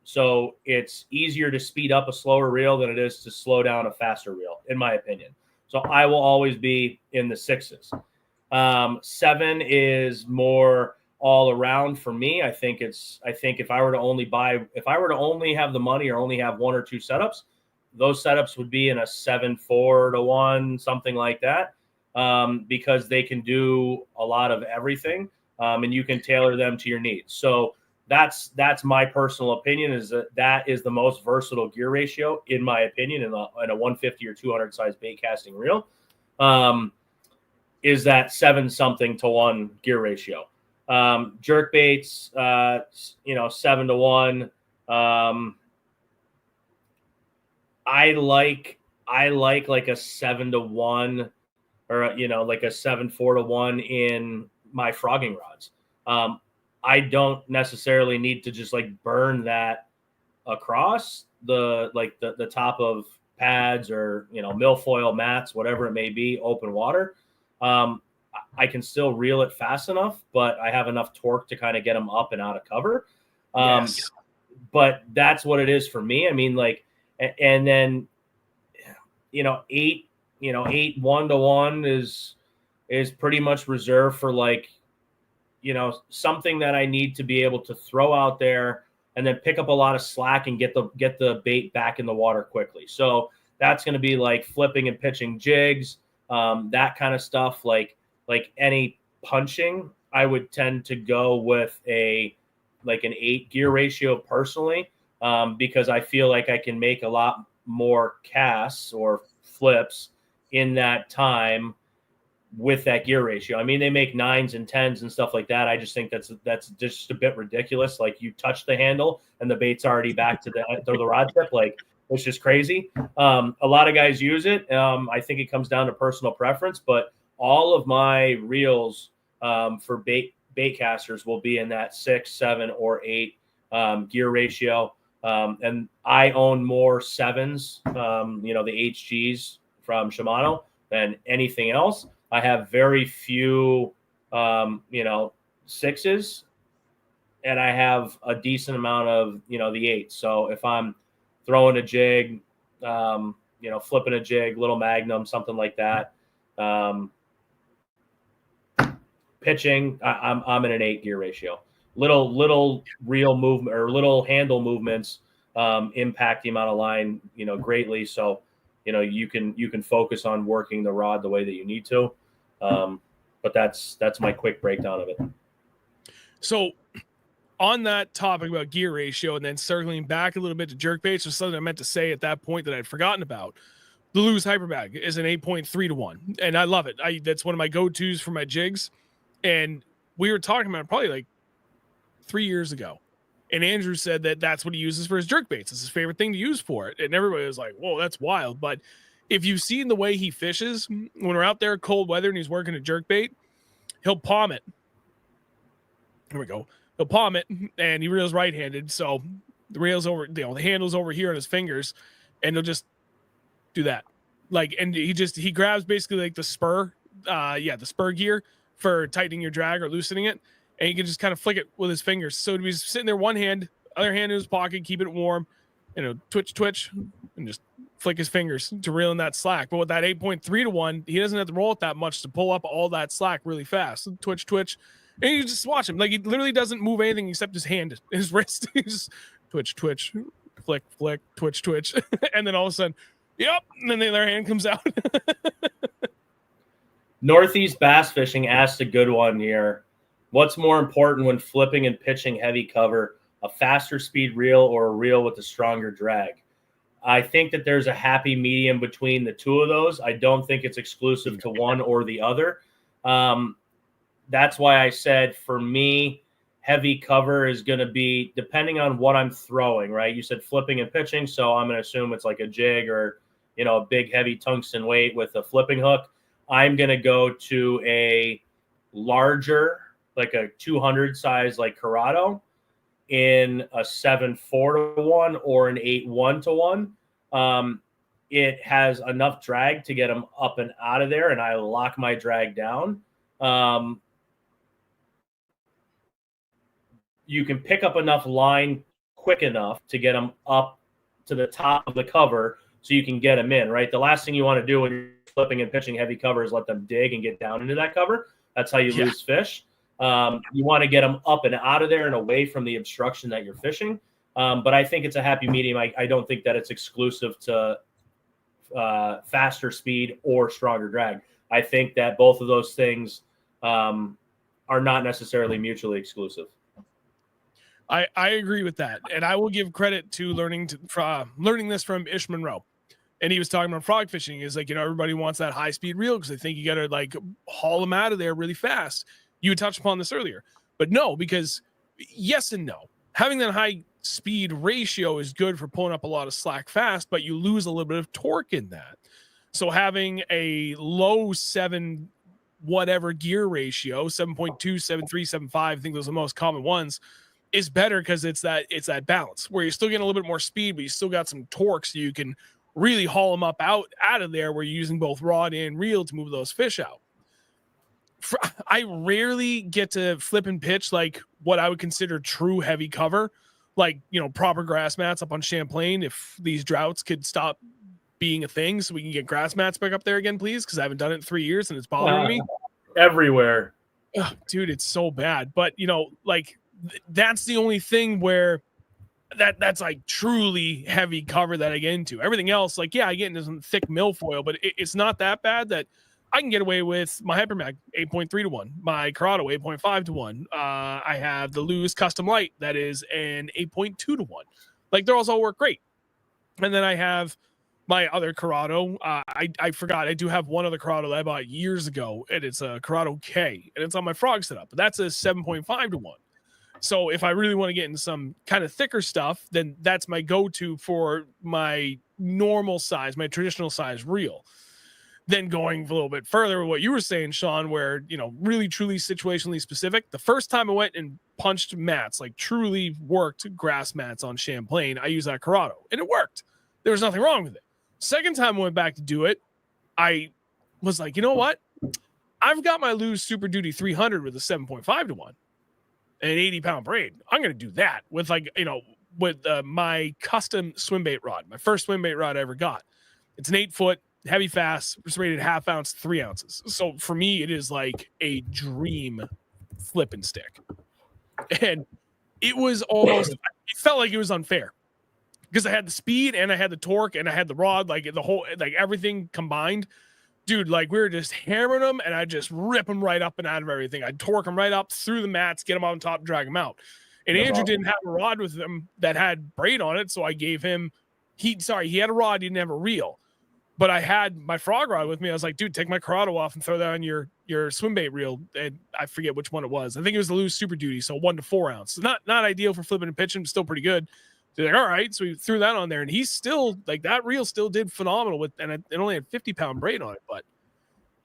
So it's easier to speed up a slower reel than it is to slow down a faster reel, in my opinion. So I will always be in the 6s. 7 is more all around for me. I think if I were to only have the money or only have 1 or 2 setups, those setups would be in a 7-4-1, something like that, because they can do a lot of everything, and you can tailor them to your needs. So that's my personal opinion, is that is the most versatile gear ratio, in my opinion, in a 150 or 200 size bait casting reel. Is that 7-something-to-1 gear ratio. Jerk baits, 7-to-1. I like like a 7-to-1 or, like a 7-4-to-1 in my frogging rods. I don't necessarily need to just like burn that across the top of pads or, milfoil mats, whatever it may be, open water. I can still reel it fast enough, but I have enough torque to kind of get them up and out of cover. Yes. But that's what it is for me. I mean, like, and then, 8 1-to-1 is pretty much reserved for like, something that I need to be able to throw out there and then pick up a lot of slack and get the bait back in the water quickly. So that's going to be like flipping and pitching jigs, that kind of stuff. Like any punching, I would tend to go with an 8 gear ratio personally, because I feel like I can make a lot more casts or flips in that time with that gear ratio. I mean, they make 9s and 10s and stuff like that. I just think that's just a bit ridiculous. Like, you touch the handle and the bait's already back to the rod tip. Like, it's just crazy. A lot of guys use it. I think it comes down to personal preference, but all of my reels for bait casters will be in that 6, 7, or 8 gear ratio. And I own more 7s, the HGs from Shimano, than anything else. I have very few, 6s, and I have a decent amount of, the 8s. So if I'm throwing a jig, flipping a jig, little magnum, something like that, pitching, I'm in an 8 gear ratio. Little reel movement or little handle movements impact the amount of line, greatly. So, you can focus on working the rod the way that you need to. But that's my quick breakdown of it. So on that topic about gear ratio, and then circling back a little bit to jerkbaits, was something I meant to say at that point that I'd forgotten about. The Lewis Hyperbag is an 8.3-to-1, and I love it. That's one of my go-tos for my jigs. And we were talking about it probably like 3 years ago. And Andrew said that that's what he uses for his jerkbaits. It's his favorite thing to use for it. And everybody was like, whoa, that's wild. But if you've seen the way he fishes, when we're out there cold weather and he's working a jerkbait, he'll palm it. Here we go. He'll palm it, and he reels right-handed. So the reel's over, the handle's over here on his fingers, and he'll just do that. Like, and he grabs basically like the spur, the spur gear for tightening your drag or loosening it, and he can just kind of flick it with his fingers. So he's sitting there, one hand, other hand in his pocket, keep it warm, twitch, and just flick his fingers to reel in that slack. But with that 8.3-to-1, he doesn't have to roll it that much to pull up all that slack really fast. Twitch. And you just watch him. Like, he literally doesn't move anything except his hand, his wrist. He's twitch, flick, twitch. And then all of a sudden, yep. And then the other hand comes out. Northeast Bass Fishing asked a good one here. What's more important when flipping and pitching heavy cover, a faster speed reel or a reel with a stronger drag? I think that there's a happy medium between the two of those. I don't think it's exclusive to one or the other. That's why I said, for me, heavy cover is going to be depending on what I'm throwing, right? You said flipping and pitching, so I'm going to assume it's like a jig or, a big heavy tungsten weight with a flipping hook. I'm going to go to a larger, like a 200 size, like Corrado, in a 7.4-to-1 or an 8.1-to-1. It has enough drag to get them up and out of there, and I lock my drag down. you can pick up enough line quick enough to get them up to the top of the cover so you can get them in, right? The last thing you want to do when you're flipping and pitching heavy cover is let them dig and get down into that cover. That's how you lose fish. You want to get them up and out of there and away from the obstruction that you're fishing. But I think it's a happy medium. I don't think that it's exclusive to faster speed or stronger drag. I think that both of those things are not necessarily mutually exclusive. I agree with that, and I will give credit to learning this from Ish Monroe. And he was talking about frog fishing. Is like, everybody wants that high speed reel because they think you got to like haul them out of there really fast. You touched upon this earlier, but no, because yes and no. Having that high speed ratio is good for pulling up a lot of slack fast, but you lose a little bit of torque in that. So having a low 7 whatever gear ratio, 7.2, 7.3, 7.5, I think those are the most common ones, is better because it's that balance where you're still getting a little bit more speed, but you still got some torque, so you can really haul them up out of there where you're using both rod and reel to move those fish out. I rarely get to flip and pitch like what I would consider true heavy cover, like, proper grass mats up on Champlain. If these droughts could stop being a thing so we can get grass mats back up there again, please, because I haven't done it in 3 years and it's bothering me. Everywhere. Ugh, dude, it's so bad. But, like, that's the only thing where that's like truly heavy cover that I get into. Everything else, like, yeah, I get into some thick milfoil, but it's not that bad that I can get away with my Hypermag 8.3 to 1, my Corrado 8.5 to 1. I have the Lewis Custom Light that is an 8.2 to 1. Like, those all work great. And then I have my other Corrado. I forgot. I do have one other Corrado that I bought years ago, and it's a Corrado K, and it's on my frog setup, but that's a 7.5 to 1. So if I really want to get into some kind of thicker stuff, then that's my go-to for my normal size, my traditional size reel. Then going a little bit further with what you were saying, Sean, where, really truly situationally specific. The first time I went and punched mats, like truly worked grass mats on Champlain, I used that Corrado and it worked. There was nothing wrong with it. Second time I went back to do it, I was like, you know what? I've got my Lewis Super Duty 300 with a 7.5 to 1. An 80-pound braid. I'm going to do that with with my custom swim bait rod, my first swim bait rod I ever got. It's an 8-foot, heavy fast, it's rated 1/2 ounce, 3 ounces. So for me, it is like a dream flipping stick. And it was almost, it felt like it was unfair because I had the speed and I had the torque and I had the rod, like the whole, like everything combined. Dude, like we were just hammering them and I just rip them right up and out of everything. I'd torque them right up through the mats, get them on top, drag them out. And That's Andrew awesome. Didn't have a rod with him that had braid on it. So I gave him, he had a rod, he didn't have a reel. But I had my frog rod with me. I was like, dude, take my Corrado off and throw that on your swim bait reel. And I forget which one it was. I think it was the Lewis Super Duty. So 1 to 4 ounce. Not ideal for flipping and pitching, but still pretty good. So like, all right. So we threw that on there and he's still like that reel still did phenomenal with, and it only had 50-pound braid on it. But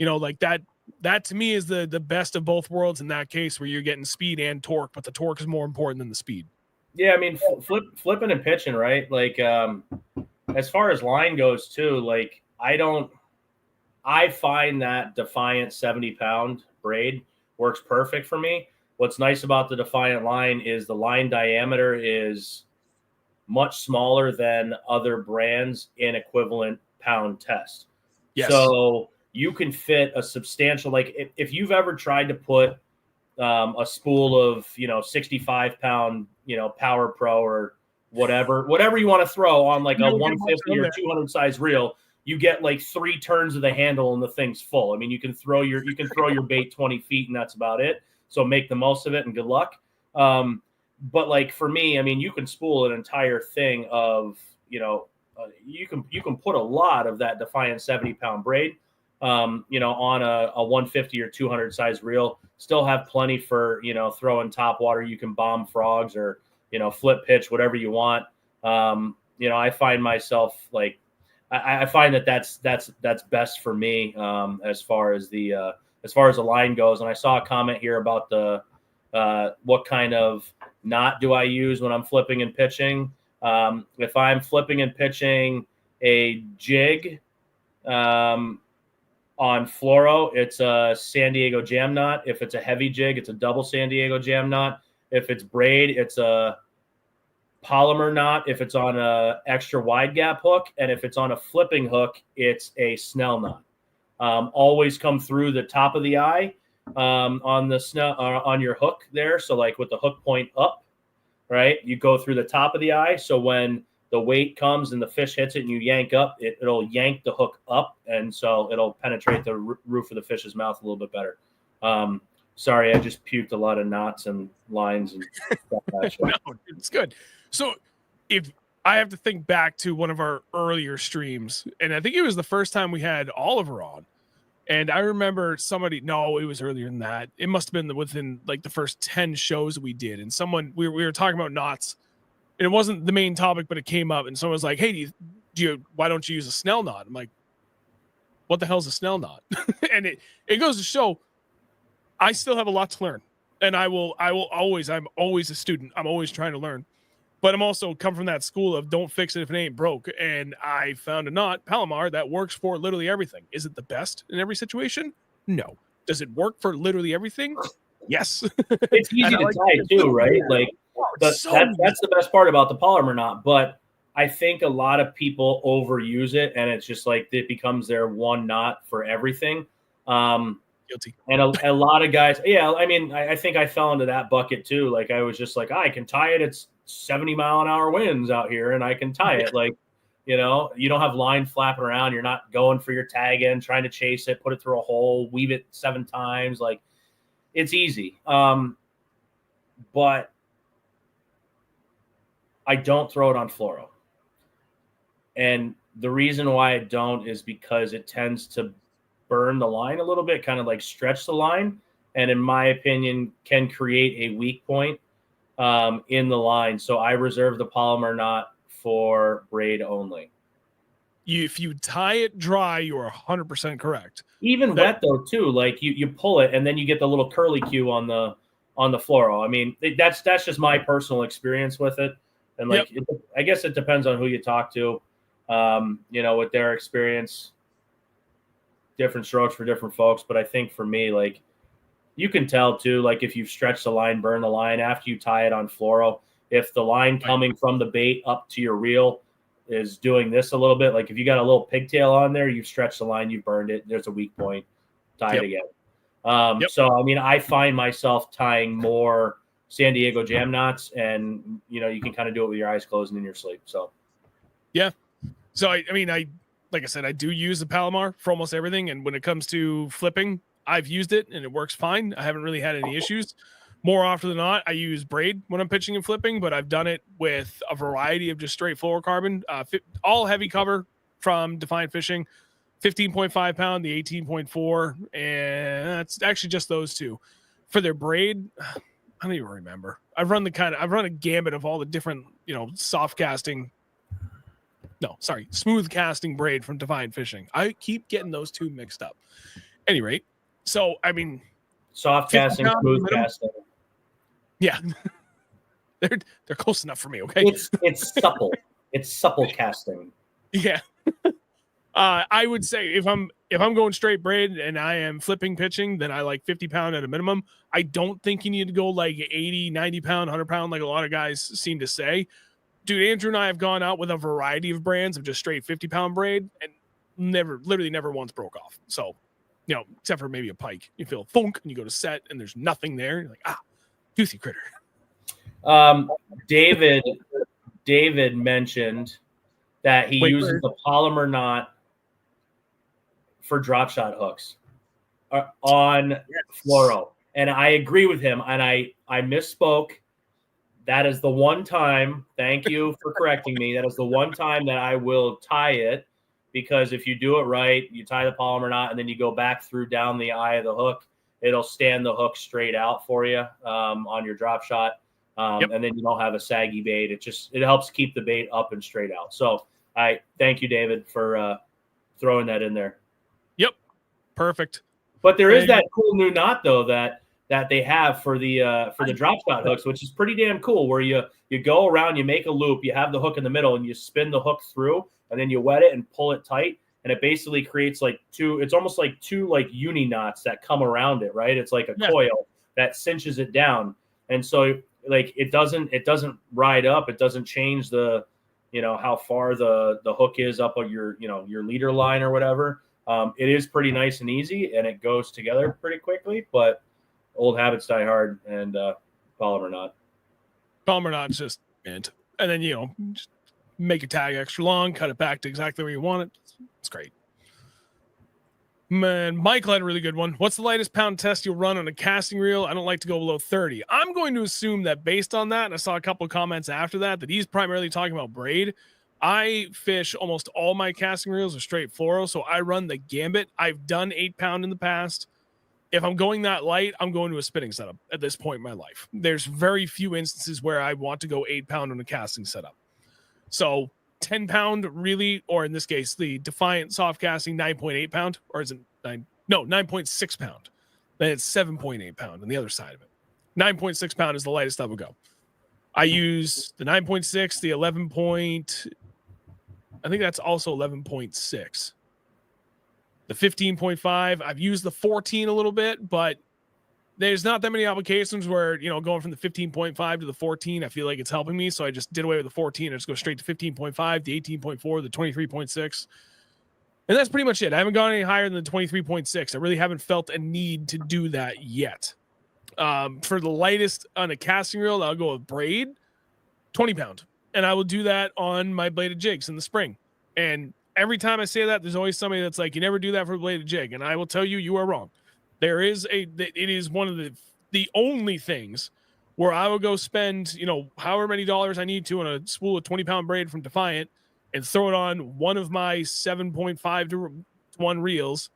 like that to me is the best of both worlds in that case where you're getting speed and torque, but the torque is more important than the speed. Yeah. I mean, flipping and pitching, right? Like, as far as line goes too, like I find that Defiant 70-pound braid works perfect for me. What's nice about the Defiant line is the line diameter is much smaller than other brands in equivalent pound test. Yes. So you can fit a substantial, like if you've ever tried to put a spool of, 65-pound, Power Pro or whatever you want to throw on like a 150 or 200 size reel, you get like 3 turns of the handle and the thing's full. I mean, you can throw your bait 20 feet and that's about it. So make the most of it and good luck. But like for me, I mean, you can spool an entire thing of, you can put a lot of that Defiant 70-pound braid, on a 150 or 200 size reel, still have plenty for, throwing top water. You can bomb frogs or, flip pitch, whatever you want. I find myself like, I find that's best for me, as far as the line goes. And I saw a comment here about what kind of knot do I use when I'm flipping and pitching? If I'm flipping and pitching a jig, On fluoro, it's a San Diego jam knot. If it's a heavy jig, it's a double San Diego jam knot. If it's braid, it's a polymer knot. If it's on a extra wide gap hook, and if it's on a flipping hook, it's a Snell knot. Always come through the top of the eye on the Snell on your hook there. So like with the hook point up, right? You go through the top of the eye. So when the weight comes and the fish hits it and you yank up, it'll yank the hook up. And so it'll penetrate the roof of the fish's mouth a little bit better. Sorry, I just puked a lot of knots and lines and stuff like that. No, it's good. So if I have to think back to one of our earlier streams, and I think it was the first time we had Oliver on. And I remember somebody, no, it was earlier than that. It must have been within like the first 10 shows we did. And someone, we were talking about knots. And it wasn't the main topic, but it came up. And someone was like, hey, why don't you use a Snell knot? I'm like, what the hell is a Snell knot? And it goes to show I still have a lot to learn. And I'm always a student. I'm always trying to learn. But I'm also come from that school of don't fix it if it ain't broke. And I found a knot, Palomar, that works for literally everything. Is it the best in every situation? No. Does it work for literally everything? Yes. It's easy to tie too, right? Like that's the best part about the polymer knot. But I think a lot of people overuse it, and it's just like it becomes their one knot for everything. Guilty. And a lot of guys, yeah, I mean, I think I fell into that bucket too. Like I was just like, I can tie it. It's 70-mile-an-hour winds out here, and I can tie it. Like, you know, you don't have line flapping around. You're not going for your tag in, trying to chase it, put it through a hole, weave it 7 times. Like, it's easy. But I don't throw it on fluoro. And the reason why I don't is because it tends to burn the line a little bit, kind of like stretch the line. And in my opinion, can create a weak point in the line. So I reserve the polymer knot for braid only. If you tie it dry, you are 100% correct. Even wet though too, like you pull it and then you get the little curly cue on the fluoro. I mean, that's just my personal experience with it. And like, I guess it depends on who you talk to, you know, with their experience, different strokes for different folks. But I think for me, like, you can tell too, like if you've stretched the line, burn the line after you tie it on fluoro, if the line coming from the bait up to your reel is doing this a little bit, like if you got a little pigtail on there, you've stretched the line, you've burned it, there's a weak point, tie it again. So, I mean, I find myself tying more San Diego jam knots, and, you know, you can kind of do it with your eyes closed and in your sleep. So, yeah. So, I mean, like I said, I do use the Palomar for almost everything. And when it comes to flipping, I've used it and it works fine. I haven't really had any issues. More often than not, I use braid when I'm pitching and flipping, but I've done it with a variety of just straight fluorocarbon, all heavy cover from Defined Fishing, 15.5 pound, the 18.4, and that's actually just those two. For their braid, I don't even remember. I've run a gambit of all the different, you know, smooth casting braid from Defined Fishing. I keep getting those two mixed up. Any rate, so I mean, soft casting, smooth casting. Yeah, they're close enough for me. Okay, it's supple. It's supple casting. Yeah. I would say if I'm going straight braid and I am flipping pitching, then I like 50 pound at a minimum. I don't think you need to go like 80, 90 pound, 100 pound like a lot of guys seem to say. Dude, Andrew and I have gone out with a variety of brands of just straight 50 pound braid and literally never once broke off. So, you know, except for maybe a pike. You feel thunk and you go to set and there's nothing there. You're like, toothy critter. David mentioned that he uses the polymer knot for drop shot hooks on fluoro. And I agree with him. And I misspoke. That is the one time, thank you for correcting me. That is the one time that I will tie it, because if you do it right, you tie the polymer knot and then you go back through down the eye of the hook, it'll stand the hook straight out for you on your drop shot. And then you don't have a saggy bait. It helps keep the bait up and straight out. So I thank you, David, for throwing that in there. Yep. Perfect. But there is that cool new knot though, that they have for the drop shot hooks, which is pretty damn cool, where you go around, you make a loop, you have the hook in the middle and you spin the hook through and then you wet it and pull it tight. and it basically creates like it's almost like two like uni knots that come around it, right? It's like a coil that cinches it down. And so like it doesn't ride up, it doesn't change the, how far the hook is up on your, your leader line or whatever. It is pretty nice and easy, and it goes together pretty quickly, but old habits die hard, and polymer knot. Polymer knot is just mint. And then, just make a tag extra long, cut it back to exactly where you want it. It's great. Man, Michael had a really good one. What's the lightest pound test you'll run on a casting reel? I don't like to go below 30. I'm going to assume that based on that, and I saw a couple of comments after that he's primarily talking about braid. I fish almost all my casting reels are straight fluoro, so I run the gambit. I've done 8-pound in the past. If I'm going that light, I'm going to a spinning setup at this point in my life. There's very few instances where I want to go 8-pound on a casting setup. So 10-pound really, or in this case, the Defiant soft casting 9.8 pound, or is it 9.6 pound. Then it's 7.8 pound on the other side of it. 9.6 pound is the lightest I would go. I use the 9.6, the 11 point, I think that's also 11.6. The 15.5, I've used the 14 a little bit, but there's not that many applications where, going from the 15.5 to the 14, I feel like it's helping me. So I just did away with the 14 and just go straight to 15.5, the 18.4, the 23.6. And that's pretty much it. I haven't gone any higher than the 23.6. I really haven't felt a need to do that yet. For the lightest on a casting reel, I'll go with braid, 20 pound. And I will do that on my bladed jigs in the spring. And every time I say that, there's always somebody that's like, you never do that for a bladed jig. And I will tell you, you are wrong. It is one of the only things where I will go spend, however many dollars I need to on a spool of 20-pound braid from Defiant and throw it on one of my 7.5 to 1 reels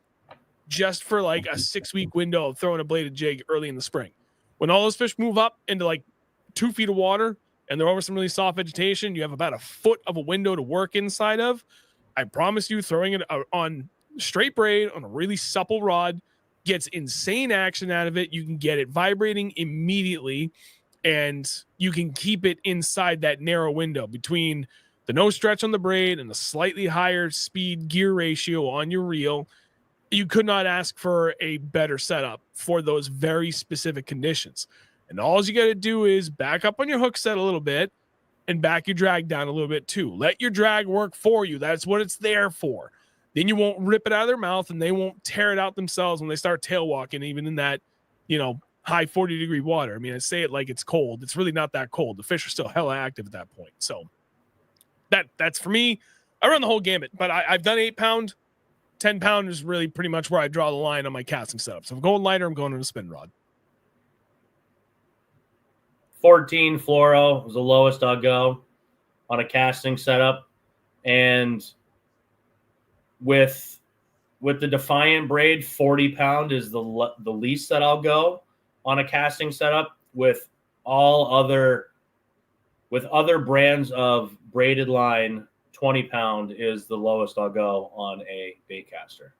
just for like a 6-week window of throwing a bladed jig early in the spring. When all those fish move up into like 2 feet of water and they're over some really soft vegetation, you have about a foot of a window to work inside of. I promise you, throwing it on straight braid on a really supple rod gets insane action out of it. You can get it vibrating immediately, and you can keep it inside that narrow window between the no stretch on the braid and the slightly higher speed gear ratio on your reel. You could not ask for a better setup for those very specific conditions. And all you got to do is back up on your hook set a little bit and back your drag down a little bit too. Let your drag work for you. That's what it's there for. Then you won't rip it out of their mouth, and they won't tear it out themselves when they start tail walking, even in that, high 40-degree water. I mean, I say it like it's cold. It's really not that cold. The fish are still hella active at that point. So that's for me. I run the whole gamut, but I've done 8-pound. 10-pound is really pretty much where I draw the line on my casting setup. So if I'm going lighter, I'm going on a spin rod. 14 fluoro was the lowest I'll go on a casting setup. And with the Defiant braid, 40-pound is the least that I'll go on a casting setup. With other brands of braided line, 20-pound is the lowest I'll go on a bait caster.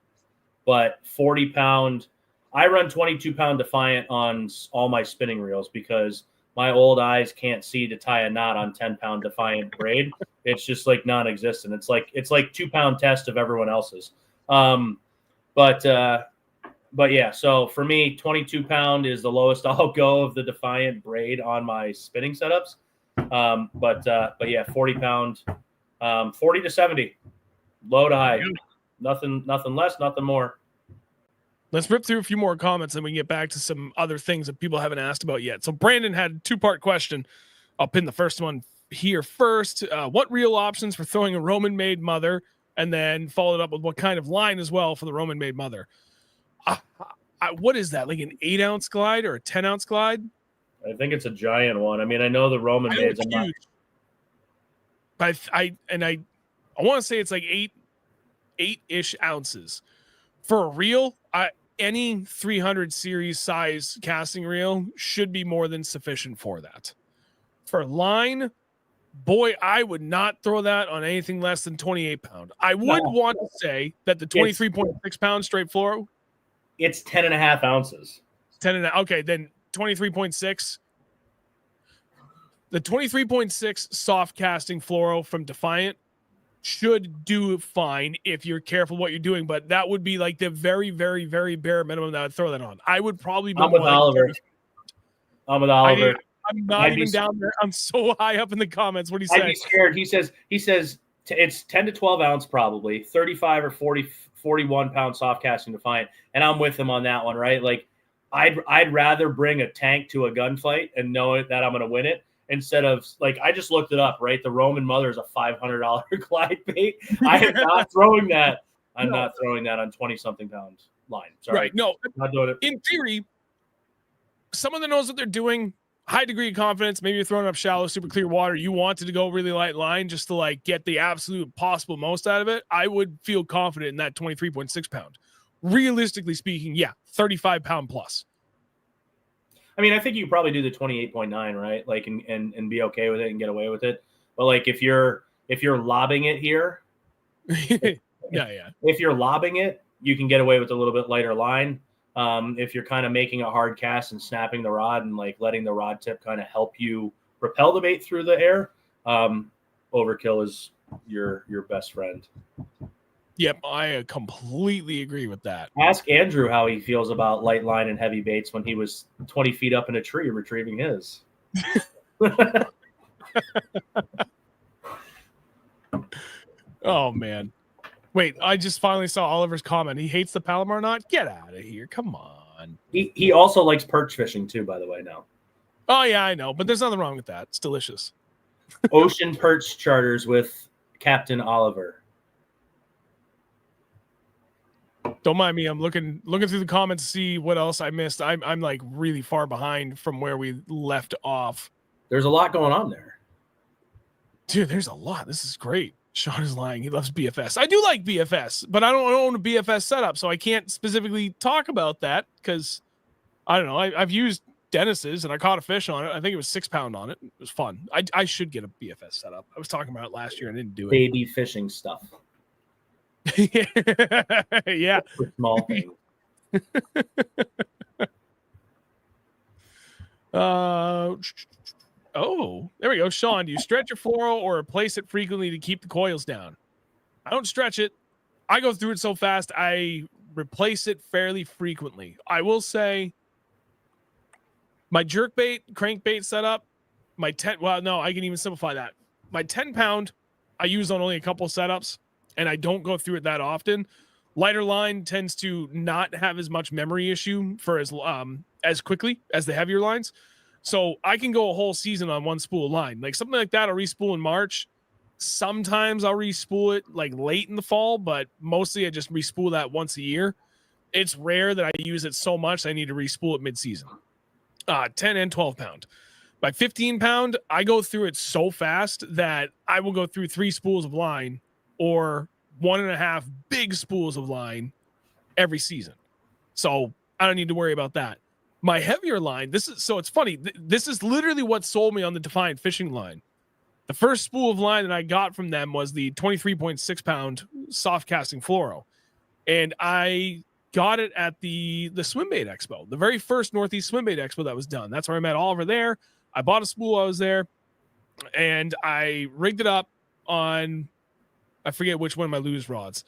But 40-pound, I run 22-pound Defiant on all my spinning reels because my old eyes can't see to tie a knot on 10-pound Defiant braid. It's just like non-existent. It's like 2-pound test of everyone else's. But yeah, so for me, 22-pound is the lowest I'll go of the Defiant braid on my spinning setups. But yeah, 40-pound, 40 to 70, low to high, nothing less, nothing more. Let's rip through a few more comments and we can get back to some other things that people haven't asked about yet. So Brandon had a 2-part question. I'll pin the first one here first. What reel options for throwing a Roman-made mother? And then followed up with what kind of line as well for the Roman-made mother. What is that? Like an 8-ounce glide or a 10-ounce glide? I think it's a giant one. I mean, I know the Roman-maids. I'm huge. But I want to say it's like 8-ish ounces. For a reel, any 300 series size casting reel should be more than sufficient for that. For line, boy, I would not throw that on anything less than 28-pound. I would want to say that the 23.6-pound straight fluoro, it's 10.5 ounces. 10.5. Okay, then 23.6. The 23.6 soft casting fluoro from Defiant should do fine if you're careful what you're doing, but that would be like the very, very, very bare minimum that I'd throw that on. I would probably be I'm with more like Oliver. I'm with Oliver. I'm not even down there. I'm so high up in the comments. What do you say? I'd be scared. He says it's 10 to 12 ounce, probably 35 or 40, 41 pound soft casting Defiant. And I'm with him on that one, right? Like I'd rather bring a tank to a gunfight and know that I'm going to win it instead of, like, I just looked it up, right? The Roman Mother is a $500 glide bait. I am not throwing that. I'm not throwing that on 20 something pounds line. Sorry. Right. No, not doing it. In theory, someone that knows what they're doing, high degree of confidence, maybe you're throwing up shallow, super clear water, you wanted to go really light line just to like get the absolute possible most out of it, I would feel confident in that 23.6 pound. Realistically speaking, yeah, 35 pound plus. I mean, I think you probably do the 28.9, right? Like, and be okay with it and get away with it. But like, if you're lobbing it here, yeah. If you're lobbing it, you can get away with a little bit lighter line. If you're kind of making a hard cast and snapping the rod and like letting the rod tip kind of help you propel the bait through the air, overkill is your best friend. Yep, I completely agree with that. Ask Andrew how he feels about light line and heavy baits when he was 20 feet up in a tree retrieving his. Oh, man. Wait, I just finally saw Oliver's comment. He hates the Palomar knot? Get out of here. Come on. He also likes perch fishing too, by the way, now. Oh, yeah, I know. But there's nothing wrong with that. It's delicious. Ocean perch charters with Captain Oliver. Don't mind me. I'm looking through the comments to see what else I missed. I'm like really far behind from where we left off. There's a lot going on there. Dude, there's a lot. This is great. Sean is lying. He loves BFS. I do like BFS, but I don't own a BFS setup, so I can't specifically talk about that because I don't know. I've used Dennis's and I caught a fish on it. I think it was 6 pound on it. It was fun. I should get a BFS setup. I was talking about it last year and didn't do it. Baby fishing stuff. Yeah. Small thing. Oh, there we go. Sean, do you stretch your fluoro or replace it frequently to keep the coils down? I don't stretch it. I go through it so fast. I replace it fairly frequently. I will say my jerkbait, crankbait setup, I can even simplify that. My 10 pound, I use on only a couple setups and I don't go through it that often. Lighter line tends to not have as much memory issue for as quickly as the heavier lines. So I can go a whole season on one spool of line. Like something like that, I'll respool in March. Sometimes I'll respool it like late in the fall, but mostly I just respool that once a year. It's rare that I use it so much I need to respool it mid-season. 10 and 12 pound. By 15 pound, I go through it so fast that I will go through 3 spools of line or 1.5 big spools of line every season. So I don't need to worry about that. My heavier line, it's funny. This is literally what sold me on the Defiant fishing line. The first spool of line that I got from them was the 23.6 pound soft casting fluoro. And I got it at the Swimbait Expo, the very first Northeast Swimbait Expo that was done. That's where I met Oliver there. I bought a spool. I was there and I rigged it up on, I forget which one of my lose rods,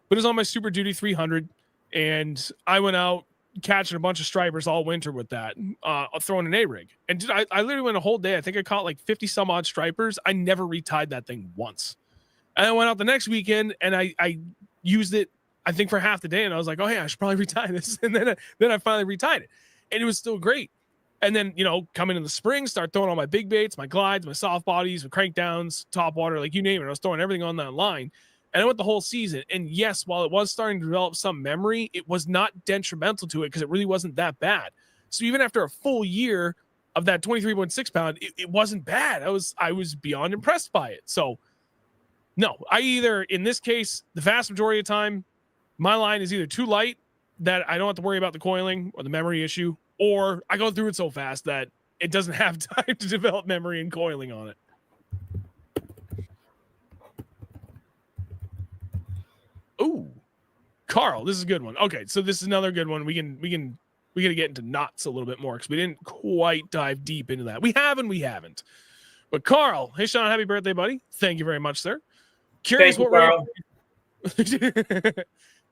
but it was on my Super Duty 300. And I went out catching a bunch of stripers all winter with that, throwing an A-rig. And dude, I literally went a whole day. I think I caught like 50 some odd stripers. I never retied that thing once. And I went out the next weekend and I used it, I think for half the day. And I was like, oh yeah, I should probably retie this. And then I finally retied it and it was still great. And then, coming in the spring, start throwing all my big baits, my glides, my soft bodies, my crank downs, top water, like you name it. I was throwing everything on that line. And I went the whole season. And yes, while it was starting to develop some memory, it was not detrimental to it because it really wasn't that bad. So even after a full year of that 23.6 pound, it wasn't bad. I was beyond impressed by it. So no, in this case, the vast majority of the time, my line is either too light that I don't have to worry about the coiling or the memory issue, or I go through it so fast that it doesn't have time to develop memory and coiling on it. Ooh, Carl, this is a good one. Okay, so this is another good one. We gotta get into knots a little bit more because we didn't quite dive deep into that. We have and we haven't. But Carl, hey Sean, happy birthday, buddy. Thank you very much, sir. Curious Thank you, what Carl.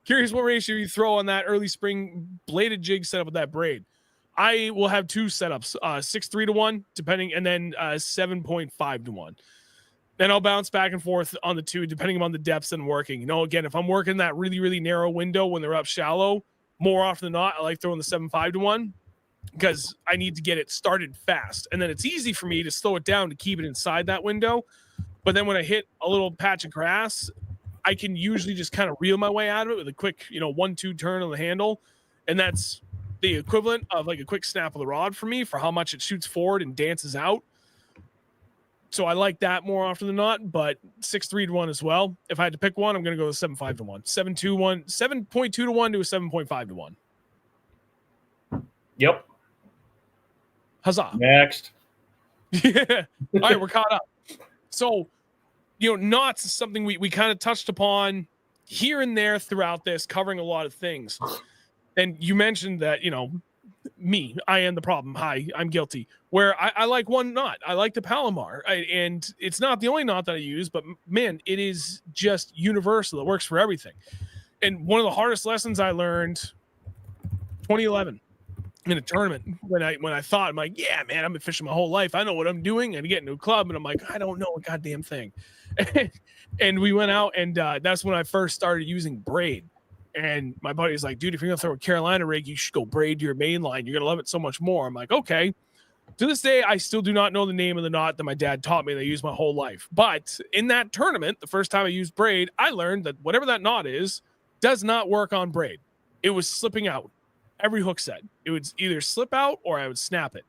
curious what ratio you throw on that early spring bladed jig setup with that braid. I will have two setups, 6.3 to 1, depending, and then 7.5 to 1. Then I'll bounce back and forth on the two, depending on the depths and working. You know, again, if I'm working that really, really narrow window when they're up shallow, more often than not, I like throwing the 7.5 to 1 because I need to get it started fast. And then it's easy for me to slow it down to keep it inside that window. But then when I hit a little patch of grass, I can usually just kind of reel my way out of it with a quick, 1-2 turn on the handle. And that's the equivalent of like a quick snap of the rod for me for how much it shoots forward and dances out. So I like that more often than not, but 6.3 to 1 as well. If I had to pick one, I'm going to go with 7.5 to 1. 7.2 to 1 to a 7.5 to 1. Yep. Huzzah. Next. Yeah. All right, we're caught up. So, knots is something we kind of touched upon here and there throughout this, covering a lot of things. And you mentioned that, me, I am the problem. Hi, I'm guilty. Where I like one knot. I like the Palomar. And it's not the only knot that I use, but man, it is just universal. It works for everything. And one of the hardest lessons I learned 2011 in a tournament when I thought, I'm like, yeah, man, I've been fishing my whole life. I know what I'm doing. And I get into a club and I'm like, I don't know a goddamn thing. And we went out and that's when I first started using braid. And my buddy's like, dude, if you're going to throw a Carolina rig, you should go braid your main line. You're going to love it so much more. I'm like, okay. To this day, I still do not know the name of the knot that my dad taught me that I used my whole life. But in that tournament, the first time I used braid, I learned that whatever that knot is does not work on braid. It was slipping out. Every hook set. It would either slip out or I would snap it.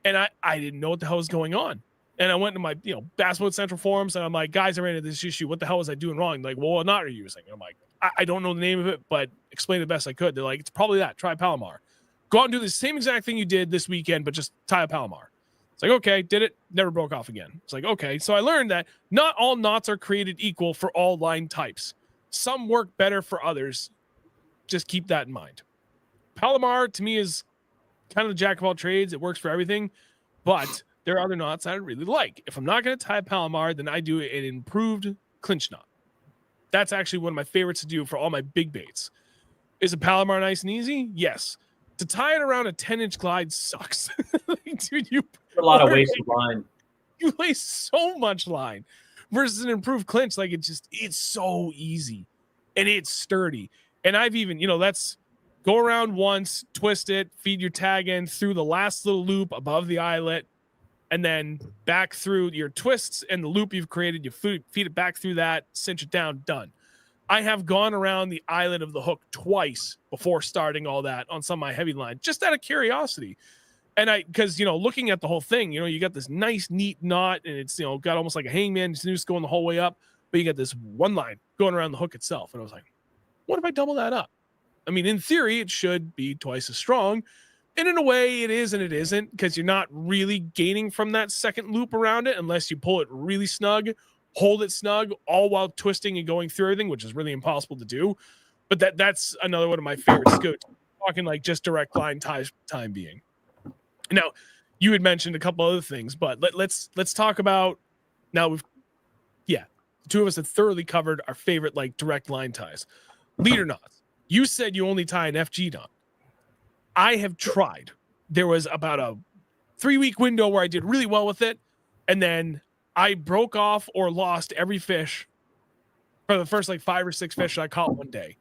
And I didn't know what the hell was going on. And I went to my, Bass Boat Central forums and I'm like, guys, I ran into this issue. What the hell was I doing wrong? Like, well, what knot are you using? And I'm like, I don't know the name of it, but explain the best I could. They're like, it's probably that. Try Palomar. Go out and do the same exact thing you did this weekend, but just tie a Palomar. It's like, okay, did it. Never broke off again. It's like, okay. So I learned that not all knots are created equal for all line types. Some work better for others. Just keep that in mind. Palomar to me is kind of the jack of all trades. It works for everything, but there are other knots I really like. If I'm not going to tie a Palomar, then I do an improved clinch knot. That's actually one of my favorites to do for all my big baits. Is a Palomar nice and easy? Yes. To tie it around a 10-inch glide sucks. Dude, a lot of wasted line. You waste so much line versus an improved clinch. Like it's so easy and it's sturdy. And I've even, that's go around once, twist it, feed your tag in through the last little loop above the eyelet, and then back through your twists and the loop you've created. You feed it back through that, cinch it down, done. I have gone around the eyelet of the hook twice before starting all that on some of my heavy line, just out of curiosity. And because, looking at the whole thing, you got this nice, neat knot and it's, got almost like a hangman noose going the whole way up, but you got this one line going around the hook itself. And I was like, what if I double that up? I mean, in theory, it should be twice as strong. And in a way, it is and it isn't, because you're not really gaining from that second loop around it unless you pull it really snug, hold it snug, all while twisting and going through everything, which is really impossible to do. But that's another one of my favorite scoots. Talking like just direct line ties time being. Now, you had mentioned a couple other things, but let's talk about now. The two of us have thoroughly covered our favorite like direct line ties, leader knots. You said you only tie an FG knot. I have tried. There was about a 3-week window where I did really well with it, and then I broke off or lost every fish for the first like 5 or 6 fish I caught one day.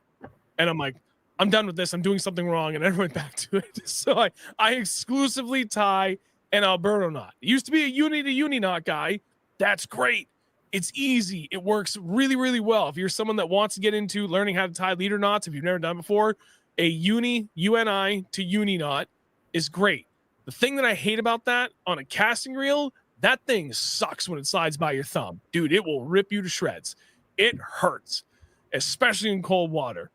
And I'm like, I'm done with this. I'm doing something wrong. And I went back to it. So I exclusively tie an Alberto knot. It used to be a uni to uni knot guy. That's great. It's easy. It works really, really well. If you're someone that wants to get into learning how to tie leader knots, if you've never done before, a uni to uni knot is great. The thing that I hate about that on a casting reel, that thing sucks when it slides by your thumb. Dude, it will rip you to shreds. It hurts, especially in cold water.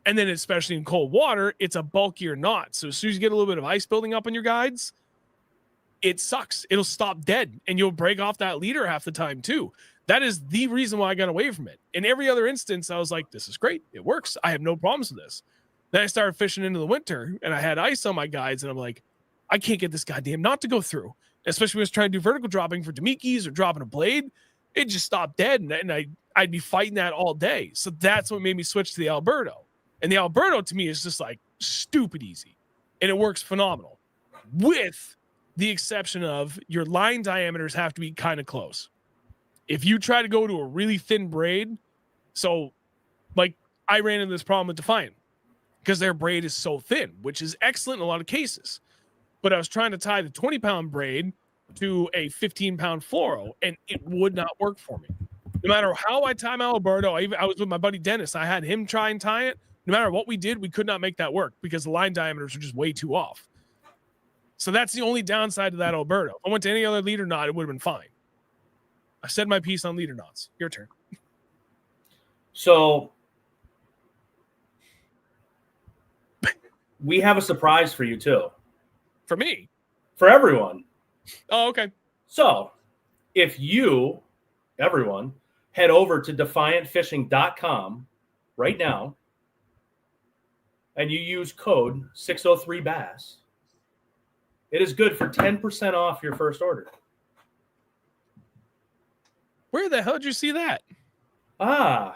And then especially in cold water, it's a bulkier knot. So as soon as you get a little bit of ice building up on your guides, it sucks. It'll stop dead and you'll break off that leader half the time too. That is the reason why I got away from it. In every other instance, I was like, this is great. It works. I have no problems with this. Then I started fishing into the winter and I had ice on my guides and I'm like, I can't get this goddamn knot to go through. Especially when I was trying to do vertical dropping for Demikis or dropping a blade. It just stopped dead. And I I'd be fighting that all day. So that's what made me switch to the Alberto. And the Alberto to me is just like stupid easy. And it works phenomenal, with the exception of your line diameters have to be kind of close. If you try to go to a really thin braid, so like I ran into this problem with Defiant because their braid is so thin, which is excellent in a lot of cases. But I was trying to tie the 20-pound braid to a 15-pound fluoro, and it would not work for me. No matter how I tie my Alberto, I was with my buddy Dennis. I had him try and tie it. No matter what we did, we could not make that work because the line diameters are just way too off. So that's the only downside to that Alberto. If I went to any other leader knot, it would have been fine. I said my piece on leader knots. Your turn. So we have a surprise for you too. For me? For everyone. Oh, okay. So if you, everyone, head over to defiantfishing.com right now and you use code 603BASS, it is good for 10% off your first order. Where the hell did you see that? I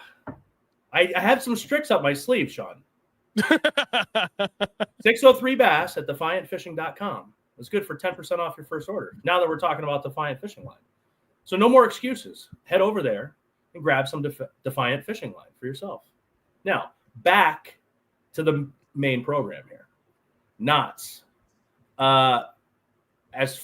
had some tricks up my sleeve, Sean. 603BASS at defiantfishing.com. It's good for 10% off your first order. Now that we're talking about Defiant Fishing Line. So no more excuses. Head over there and grab some Defiant Fishing Line for yourself. Now, back to the main program here. Knots. As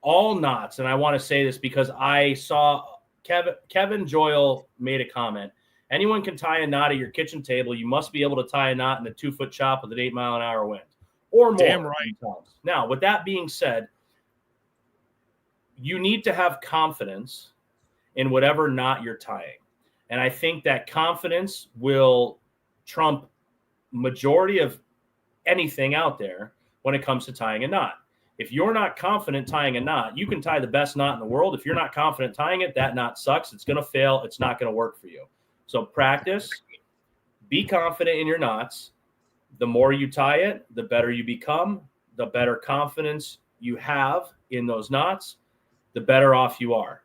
all knots, and I want to say this because I saw Kevin Joyle made a comment. Anyone can tie a knot at your kitchen table. You must be able to tie a knot in a 2-foot chop with an 8-mile-an-hour wind or more. Damn right. Now, with that being said, you need to have confidence in whatever knot you're tying. And I think that confidence will trump majority of anything out there when it comes to tying a knot. If you're not confident tying a knot, you can tie the best knot in the world. If you're not confident tying it, that knot sucks. It's going to fail. It's not going to work for you. So practice, be confident in your knots. The more you tie it, the better you become, the better confidence you have in those knots, the better off you are.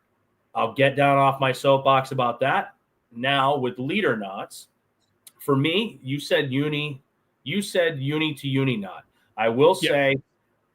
I'll get down off my soapbox about that. Now with leader knots, for me, you said uni to uni knot. I will say,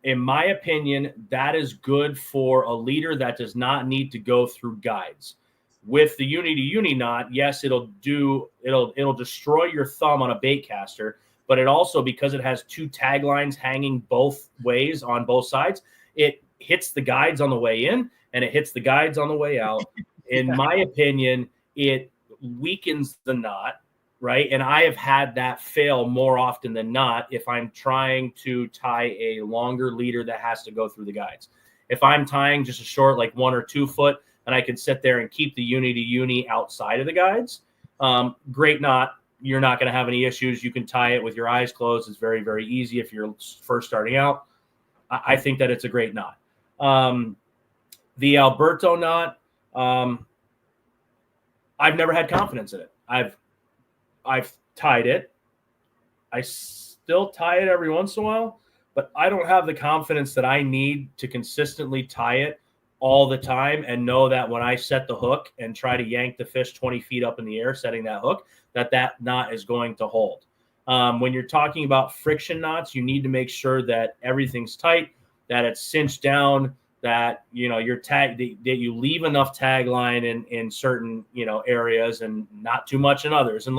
in my opinion, that is good for a leader that does not need to go through guides. With the uni to uni knot, yes, it'll destroy your thumb on a bait caster, but it also, because it has 2 tag lines hanging both ways on both sides, it hits the guides on the way in and it hits the guides on the way out. In my opinion, it weakens the knot, right? And I have had that fail more often than not if I'm trying to tie a longer leader that has to go through the guides. If I'm tying just a short, like 1 or 2 foot, and I can sit there and keep the uni to uni outside of the guides, great knot. You're not going to have any issues. You can tie it with your eyes closed. It's very, very easy if you're first starting out. I think that it's a great knot. The Alberto knot, I've never had confidence in it. I've tied it. I still tie it every once in a while, but I don't have the confidence that I need to consistently tie it all the time and know that when I set the hook and try to yank the fish 20 feet up in the air, setting that hook, that knot is going to hold. When you're talking about friction knots, you need to make sure that everything's tight, that it's cinched down, that your tag, that you leave enough tag line in certain areas and not too much in others. And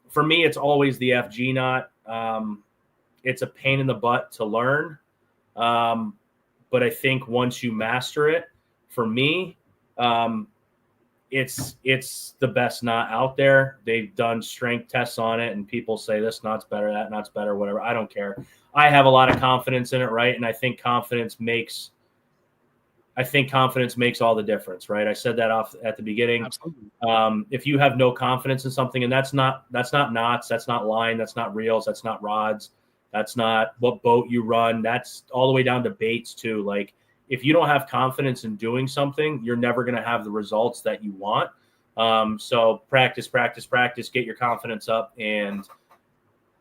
for me, it's always the FG knot. It's a pain in the butt to learn. But I think once you master it, for me, it's the best knot out there. They've done strength tests on it, and people say this knot's better, that knot's better, whatever. I don't care. I have a lot of confidence in it, right? And I think confidence makes all the difference, right? I said that off at the beginning. Absolutely. If you have no confidence in something, and that's not knots, that's not line, that's not reels, that's not rods, that's not what boat you run. That's all the way down to baits too. Like, if you don't have confidence in doing something, you're never going to have the results that you want. So practice, get your confidence up, and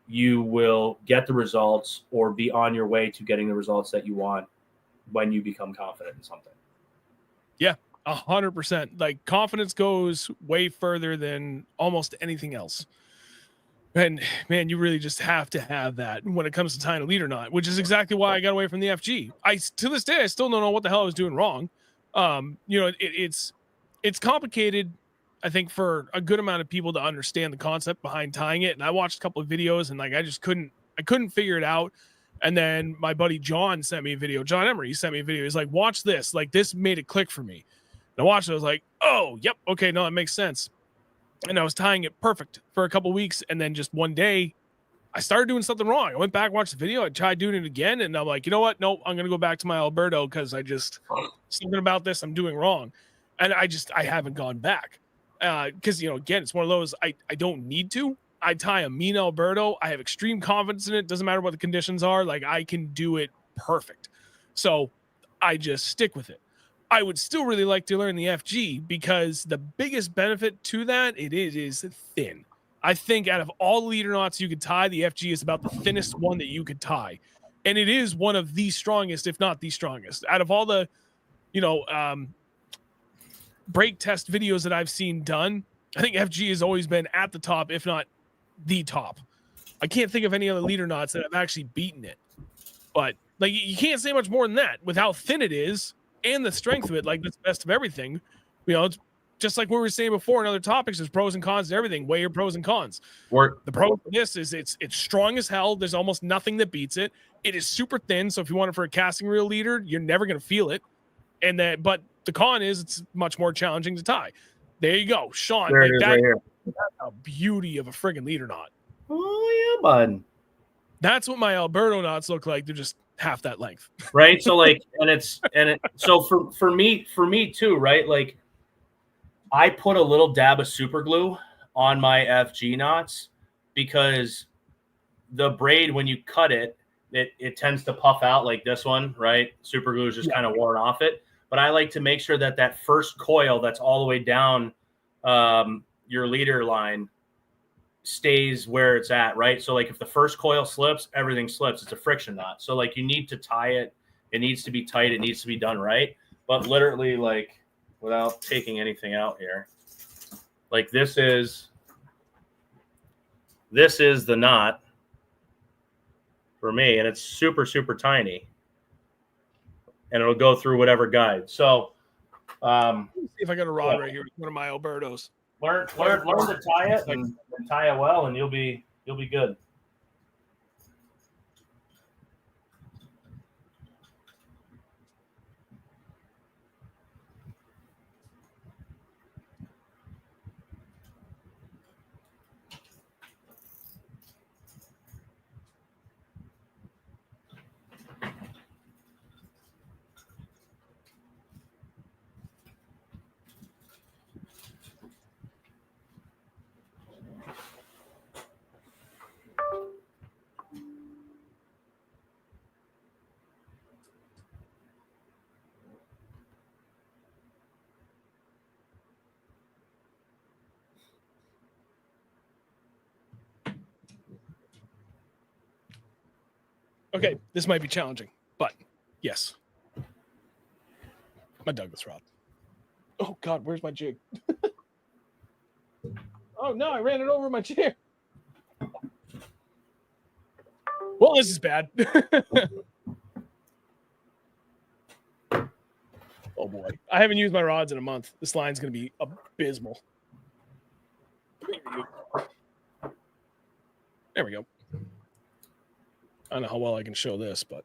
you will get the results or be on your way to getting the results that you want when you become confident in something. Yeah, 100%. Like confidence goes way further than almost anything else. And man, you really just have to have that when it comes to tying a lead or not, which is exactly why I got away from the FG. To this day, I still don't know what the hell I was doing wrong. It's complicated, I think, for a good amount of people to understand the concept behind tying it. And I watched a couple of videos and like I couldn't figure it out. And then my buddy John sent me a video. John Emery sent me a video. He's like, watch this. Like this made it click for me. And I watched it. I was like, oh, yep. Okay. No, it makes sense. And I was tying it perfect for a couple of weeks. And then just one day I started doing something wrong. I went back, watched the video. I tried doing it again. And I'm like, you know what? No, I'm going to go back to my Alberto because something about this I'm doing wrong. And I haven't gone back. Because, again, it's one of those, I don't need to. I tie a mean Alberto. I have extreme confidence in it. Doesn't matter what the conditions are. Like I can do it perfect. So I just stick with it. I would still really like to learn the FG because the biggest benefit to that, it is thin. I think out of all the leader knots you could tie, the FG is about the thinnest one that you could tie. And it is one of the strongest, if not the strongest. Out of all the, break test videos that I've seen done, I think FG has always been at the top, if not the top. I can't think of any other leader knots that have actually beaten it. But like you can't say much more than that with how thin it is and the strength of it. Like that's the best of everything. It's just like we were saying before in other topics, there's pros and cons to everything. Weigh your pros and cons. The pro for this is it's strong as hell. There's almost nothing that beats it. It is super thin. So if you want it for a casting reel leader, you're never going to feel it. But the con is it's much more challenging to tie. There you go. Sean, there it is, right here. That's a beauty of a friggin' leader knot. Oh yeah, bud. That's what my Alberto knots look like. They're just half that length. Right. So like, so for me too, right? Like I put a little dab of super glue on my FG knots because the braid, when you cut it, it tends to puff out like this one, right? Super glue is just kind of worn off it. But I like to make sure that first coil that's all the way down your leader line stays where it's at, right? So like if the first coil slips, everything slips. It's a friction knot. So like you need to tie it. It needs to be tight. It needs to be done right. But literally like without taking anything out here, like this is the knot for me. And it's super, super tiny. And it'll go through whatever guide. So let me see if I got a rod right here with one of my Albertos. Learn to tie it and tie it well, and you'll be good. Okay, this might be challenging, but yes. My Douglas rod. Oh God, where's my jig? Oh no, I ran it over my chair. Well, this is bad. Oh boy, I haven't used my rods in a month. This line's going to be abysmal. There we go. I don't know how well I can show this, but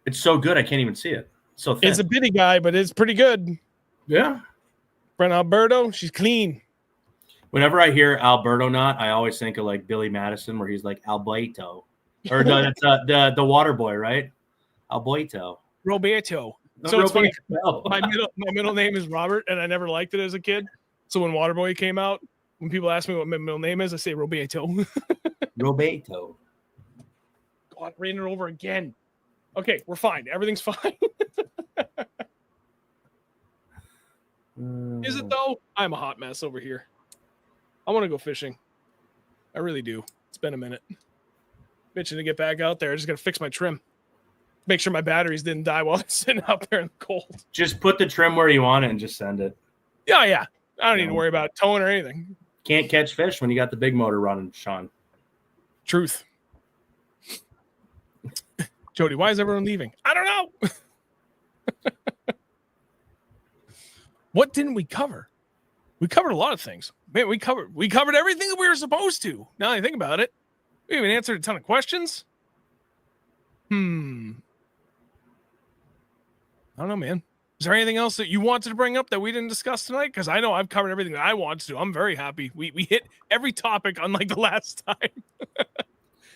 it's so good I can't even see it. So thin. It's a bitty guy, but it's pretty good. Yeah. Friend Alberto, she's clean. Whenever I hear Alberto knot, I always think of like Billy Madison, where he's like Alberto, or no, it's the water boy, right? Alberto. Roberto. So it's funny. My middle name is Robert, and I never liked it as a kid. So when Waterboy came out, when people ask me what my middle name is, I say Roberto. Roberto. God, ran it over again. Okay, we're fine. Everything's fine. Is it though? I'm a hot mess over here. I want to go fishing. I really do. It's been a minute. Bitching to get back out there. I just got to fix my trim. Make sure my batteries didn't die while it's sitting out there in the cold. Just put the trim where you want it and just send it. Yeah. I don't need to worry about towing or anything. Can't catch fish when you got the big motor running, Sean. Truth. Jody, why is everyone leaving? I don't know. What didn't we cover? We covered a lot of things. Man, we covered everything that we were supposed to. Now that I think about it, we even answered a ton of questions. I don't know, man. Is there anything else that you wanted to bring up that we didn't discuss tonight? Because I know I've covered everything that I wanted to. I'm very happy. We hit every topic unlike the last time.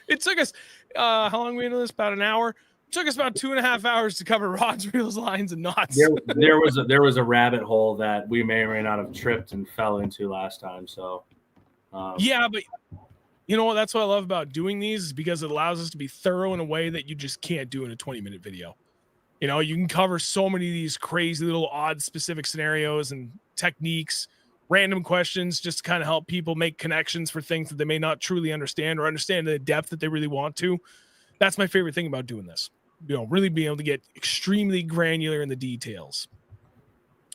It took us, how long we into this? About an hour. It took us about 2.5 hours to cover rods, reels, lines, and knots. There was a rabbit hole that we may or may not have tripped and fell into last time. So, yeah, but you know what? That's what I love about doing these is because it allows us to be thorough in a way that you just can't do in a 20-minute video. You know, you can cover so many of these crazy little odd specific scenarios and techniques, random questions, just to kind of help people make connections for things that they may not truly understand or understand the depth that they really want to. That's my favorite thing about doing this. You know, really being able to get extremely granular in the details.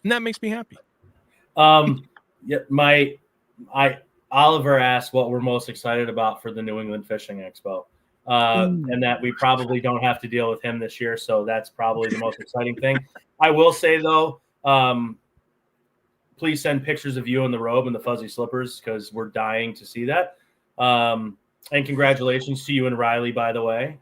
And that makes me happy. Oliver asked what we're most excited about for the New England Fishing Expo. And that we probably don't have to deal with him this year. So that's probably the most exciting thing. I will say, though, please send pictures of you in the robe and the fuzzy slippers because we're dying to see that. And congratulations to you and Riley, by the way.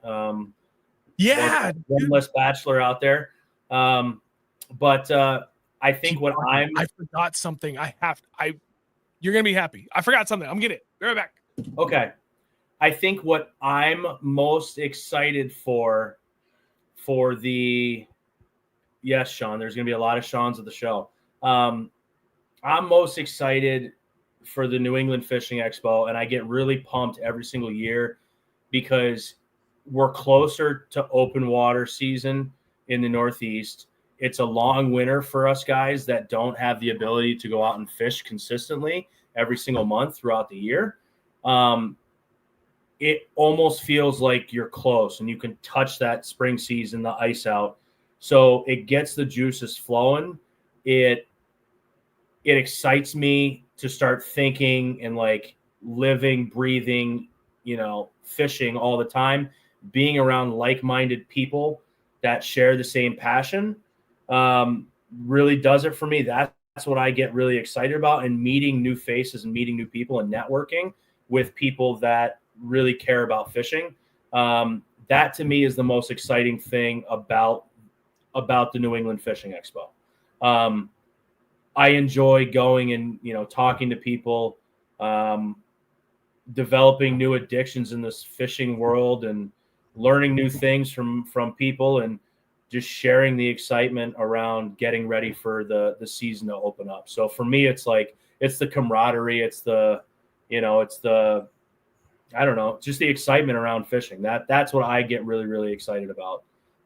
Yeah. One less bachelor out there. But I think I forgot something. You're going to be happy. I forgot something. I'm getting it. Be right back. Okay. I think what I'm most excited for the – yes, Sean, there's going to be a lot of Seans at the show. I'm most excited for the New England Fishing Expo, and I get really pumped every single year because we're closer to open water season in the Northeast. It's a long winter for us guys that don't have the ability to go out and fish consistently every single month throughout the year. It almost feels like you're close and you can touch that spring season, the ice out. So it gets the juices flowing. It excites me to start thinking and like living, breathing, fishing all the time, being around like-minded people that share the same passion really does it for me. That's what I get really excited about, and meeting new faces and meeting new people and networking with people that really care about fishing. That to me is the most exciting thing about the New England Fishing Expo. I enjoy going and, talking to people, developing new addictions in this fishing world and learning new things from people and just sharing the excitement around getting ready for the season to open up. So for me, it's the camaraderie. It's I don't know, just the excitement around fishing. That's what I get really, really excited about.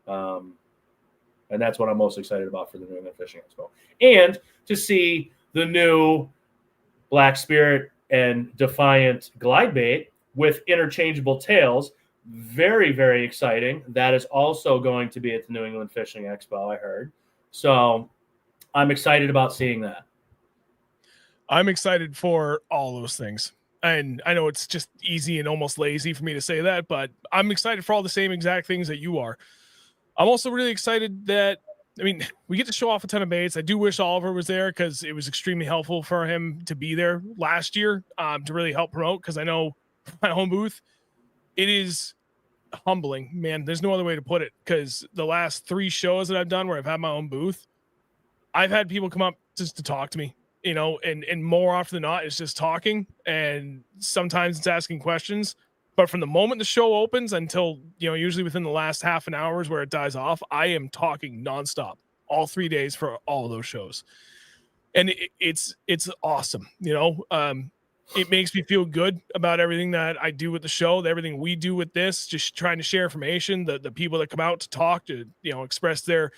And that's what I'm most excited about for the New England Fishing Expo. And to see the new Black Spirit and Defiant glide bait with interchangeable tails. Very, very exciting. That is also going to be at the New England Fishing Expo, I heard. So I'm excited about seeing that. I'm excited for all those things. And I know it's just easy and almost lazy for me to say that, but I'm excited for all the same exact things that you are. I'm also really excited that, we get to show off a ton of baits. I do wish Oliver was there because it was extremely helpful for him to be there last year to really help promote, because I know my home booth, it is humbling, man. There's no other way to put it, because the last 3 shows that I've done where I've had my own booth, I've had people come up just to talk to me, and more often than not, it's just talking, and sometimes it's asking questions. But from the moment the show opens until, usually within the last half an hour where it dies off, I am talking nonstop all 3 days for all of those shows. And it's awesome. It makes me feel good about everything that I do with the show, everything we do with this, just trying to share information, the people that come out to talk, to, express their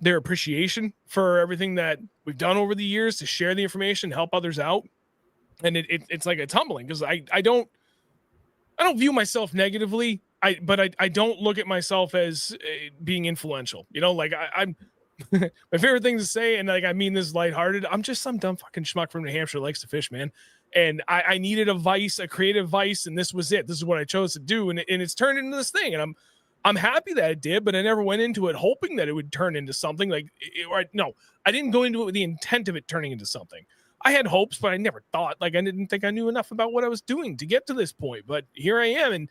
appreciation for everything that we've done over the years, to share the information, help others out. And it's like it's humbling, because I don't view myself negatively I don't look at myself as being influential. You know, like I'm my favorite thing to say, and like I mean this lighthearted. I'm just some dumb fucking schmuck from New Hampshire that likes to fish, man. And I needed a vice, a creative vice, and this was it. This is what I chose to do, and it's turned into this thing. And I'm happy that it did, but I never went into it hoping that it would turn into something. Like, no, I didn't go into it with the intent of it turning into something. I had hopes, but I never thought. Like, I didn't think I knew enough about what I was doing to get to this point. But here I am, and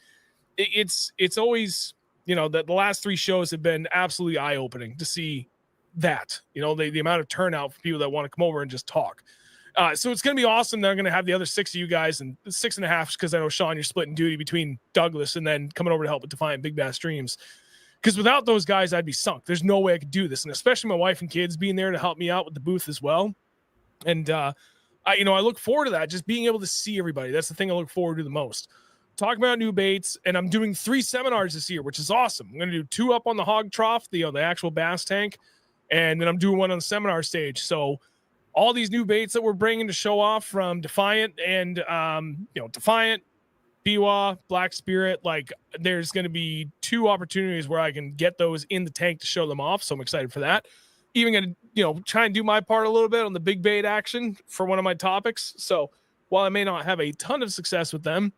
it's always, you know, that the last 3 shows have been absolutely eye opening to see that, you know, the amount of turnout for people that want to come over and just talk. So it's going to be awesome that I'm going to have the other 6 of you guys, and 6.5 because I know, Sean, you're splitting duty between Douglas and then coming over to help with Defiant Big Bass Streams. Because without those guys, I'd be sunk. There's no way I could do this. And especially my wife and kids being there to help me out with the booth as well. And, I look forward to that, just being able to see everybody. That's the thing I look forward to the most. Talk about new baits, and I'm doing 3 seminars this year, which is awesome. I'm going to do 2 up on the hog trough, the actual bass tank, and then I'm doing 1 on the seminar stage. So all these new baits that we're bringing to show off from Defiant and, Defiant, Biwa, Black Spirit, like there's going to be 2 opportunities where I can get those in the tank to show them off. So I'm excited for that. Even going to, try and do my part a little bit on the big bait action for one of my topics. So while I may not have a ton of success with them,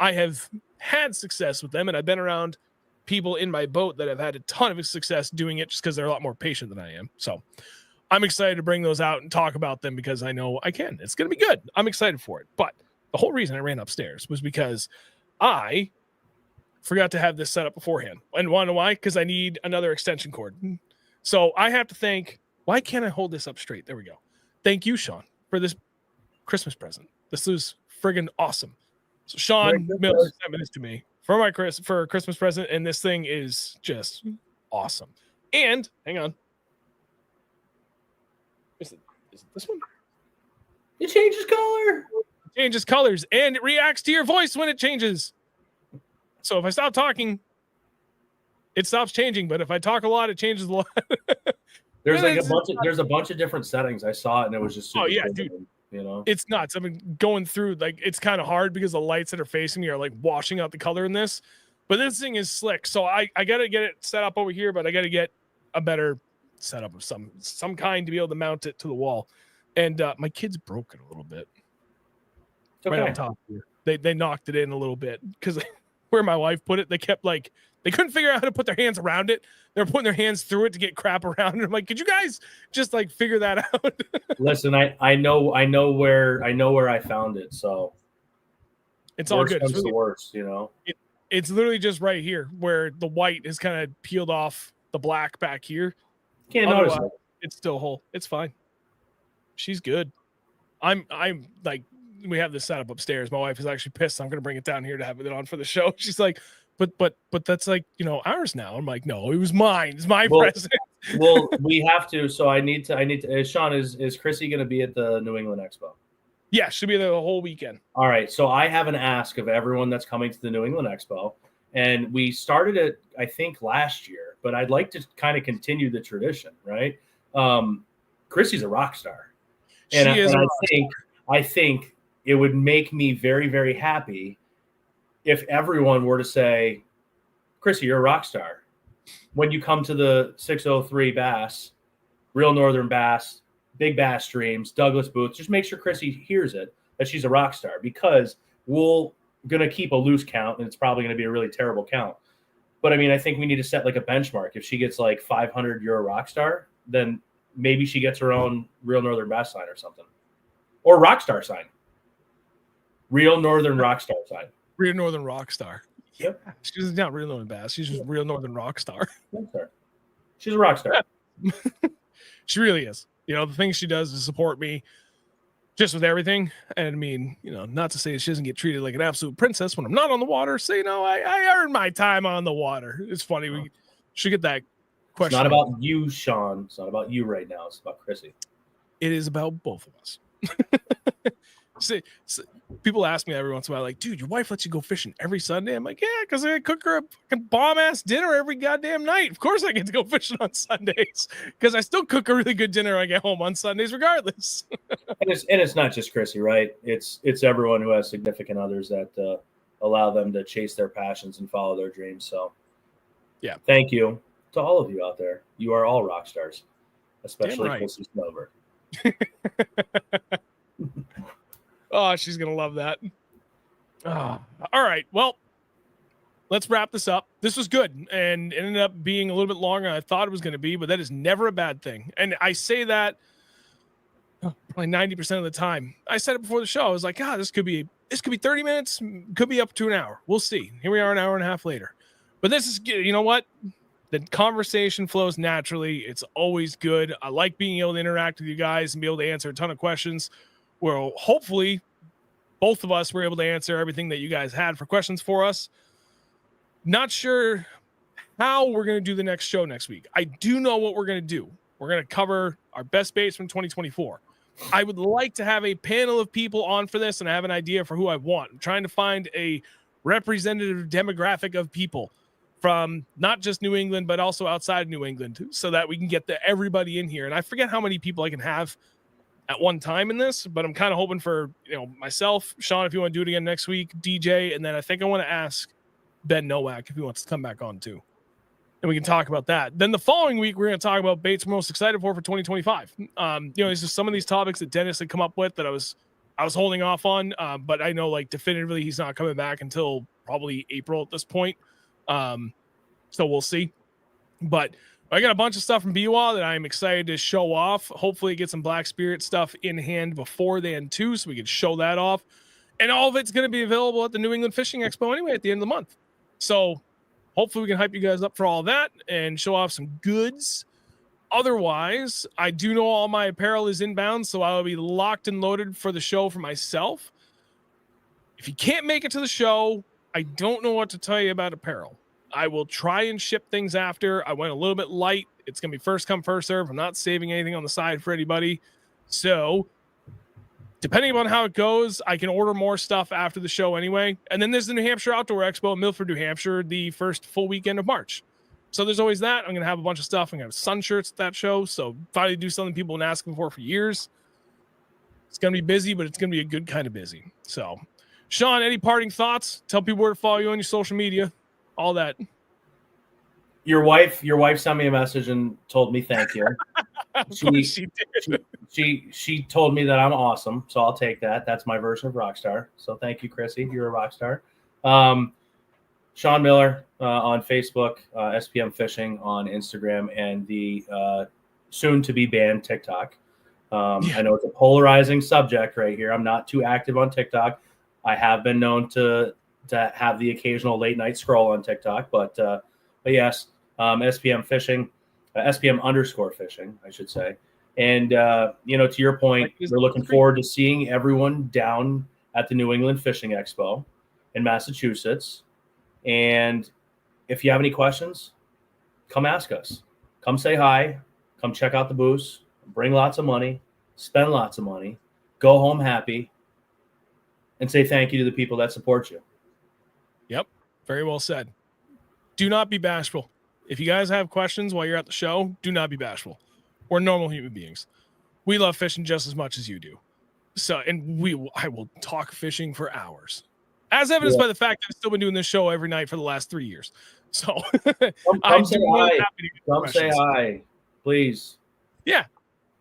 I have had success with them, and I've been around people in my boat that have had a ton of success doing it just because they're a lot more patient than I am. So I'm excited to bring those out and talk about them because I know I can. It's going to be good. I'm excited for it. But the whole reason I ran upstairs was because I forgot to have this set up beforehand. And want to know why? Because I need another extension cord. So I have to thank, why can't I hold this up straight? There we go. Thank you, Sean, for this Christmas present. This is friggin' awesome. So Sean Mills sent this to me for my Christmas present, and this thing is just awesome. And hang on. Is it this one? It changes color. It changes colors, and it reacts to your voice when it changes. So if I stop talking, it stops changing. But if I talk a lot, it changes a lot. There's a bunch of different settings. I saw it, and it was just super cool, dude. You know, it's nuts. I've been going through, like, it's kind of hard because the lights that are facing me are like washing out the color in this. But this thing is slick. So I got to get it set up over here, but I got to get a better setup of some kind to be able to mount it to the wall. And my kids broke it a little bit. okay. Right on top here. They knocked it in a little bit because where my wife put it, they kept like, they couldn't figure out how to put their hands around it. They were putting their hands through it to get crap around it. I'm like, could you guys just like figure that out? Listen, I know where I found it, so it's all good. It's really, the worst, you know. It's literally just right here where the white is kind of peeled off the black back here. Can't notice it. It's still whole. It's fine. She's good. I'm like, we have this set up upstairs. My wife is actually pissed. I'm gonna bring it down here to have it on for the show. She's like, but that's like, ours now. I'm like, no, it was mine. It's my present. Well, we have to. So I need to. Sean, is Chrissy going to be at the New England Expo? Yeah, she'll be there the whole weekend. All right. So I have an ask of everyone that's coming to the New England Expo, and we started it, I think, last year. But I'd like to kind of continue the tradition, right? Chrissy's a rock star, and I think it would make me very, very happy if everyone were to say, Chrissy, you're a rock star. When you come to the 603 Bass, Real Northern Bass, Big Bass Streams, Douglas booth, just make sure Chrissy hears it, that she's a rock star, because we're going to keep a loose count, and it's probably going to be a really terrible count. But, I mean, I think we need to set like a benchmark. If she gets like 500, you're a rock star, then maybe she gets her own Real Northern Bass sign or something. Or rock star sign. Real Northern rock star sign. Real Northern Rockstar. Yep. She's not Real Northern Bass. She's just Real Northern Rockstar. She's a rock star. She really is. The things she does is support me just with everything. And I mean, not to say she doesn't get treated like an absolute princess when I'm not on the water. So, I earned my time on the water. It's funny. We should get that question. It's not about you, Sean. It's not about you right now. It's about Chrissy. It is about both of us. So people ask me every once in a while, like, dude, your wife lets you go fishing every Sunday? I'm like, yeah, because I cook her a fucking bomb-ass dinner every goddamn night. Of course I get to go fishing on Sundays, because I still cook a really good dinner when I get home on Sundays regardless. and it's not just Chrissy, right? It's everyone who has significant others that allow them to chase their passions and follow their dreams. So, yeah, thank you to all of you out there. You are all rock stars, especially right. Chrissy Snowbird. Oh, she's gonna love that. All right, well, let's wrap this up. This was good and ended up being a little bit longer than I thought it was going to be, but that is never a bad thing. And I say that probably 90% of the time. I said it before the show. I was like, God, this could be 30 minutes, could be up to an hour. We'll see. Here we are an hour and a half later. But this is, you know what? The conversation flows naturally. It's always good. I like being able to interact with you guys and be able to answer a ton of questions. Well, hopefully both of us were able to answer everything that you guys had for questions for us. Not sure how we're going to do the next show next week. I do know what we're going to do. We're going to cover our best baits from 2024. I would like to have a panel of people on for this, and I have an idea for who I want. I'm trying to find a representative demographic of people from not just New England, but also outside New England, so that we can get everybody in here. And I forget how many people I can have at one time in this, but I'm kind of hoping for, myself, Sean, if you want to do it again next week, DJ, and then I think I want to ask Ben Nowak if he wants to come back on too, and we can talk about that. Then the following week we're going to talk about baits we're most excited for 2025. It's just some of these topics that Dennis had come up with that I was holding off on, but I know like definitively he's not coming back until probably April at this point. So we'll see. But I got a bunch of stuff from BWA that I'm excited to show off. Hopefully get some Black Spirit stuff in hand before then too, so we can show that off. And all of it's going to be available at the New England Fishing Expo anyway at the end of the month. So hopefully we can hype you guys up for all that and show off some goods. Otherwise, I do know all my apparel is inbound, so I'll be locked and loaded for the show for myself. If you can't make it to the show, I don't know what to tell you about apparel. I will try and ship things after. I went a little bit light. It's going to be first come, first serve. I'm not saving anything on the side for anybody. So depending on how it goes, I can order more stuff after the show anyway. And then there's the New Hampshire Outdoor Expo in Milford, New Hampshire, the first full weekend of March. So there's always that. I'm going to have a bunch of stuff. I'm going to have sun shirts at that show. So finally do something people have been asking for years. It's going to be busy, but it's going to be a good kind of busy. So Sean, any parting thoughts? Tell people where to follow you on your social media, all that. Your wife sent me a message and told me thank you. She did. She told me that I'm awesome, so I'll take that. That's my version of rockstar. So thank you, Chrissy. You're a rock star. Sean Miller on Facebook, SPM Fishing on Instagram, and the soon to be banned TikTok. I know it's a polarizing subject right here. I'm not too active on TikTok. I have been known to have the occasional late night scroll on TikTok, but yes, SPM Fishing, SPM_fishing, I should say. And, to your point, we're looking forward to seeing everyone down at the New England Fishing Expo in Massachusetts. And if you have any questions, come ask us. Come say hi. Come check out the booth. Bring lots of money. Spend lots of money. Go home happy. And say thank you to the people that support you. Yep. Very well said. Do not be bashful. If you guys have questions while you're at the show, do not be bashful. We're normal human beings. We love fishing just as much as you do. So, and I will talk fishing for hours, as evidenced by the fact that I've still been doing this show every night for the last 3 years. So come say hi. Come say hi, please. Yeah.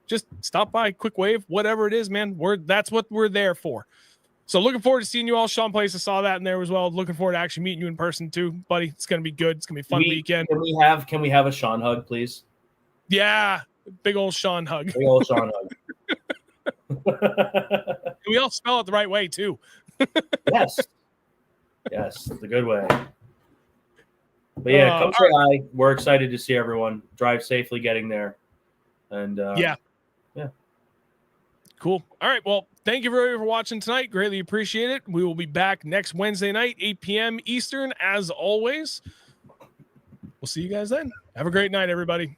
Just stop by, quick wave, whatever it is, man. That's what we're there for. So looking forward to seeing you all. Sean Place, I saw that in there as well. Looking forward to actually meeting you in person too, buddy. It's going to be good. It's going to be a fun weekend. Can we have a Sean hug, please? Yeah. Big old Sean hug. Big old Sean hug. We all spell it the right way too. Yes. Yes. The good way. But yeah, come say hi. We're excited to see everyone. Drive safely getting there. And yeah. Cool. All right. Well, thank you very much for watching tonight. Greatly appreciate it. We will be back next Wednesday night, 8 p.m. Eastern, as always. We'll see you guys then. Have a great night, everybody.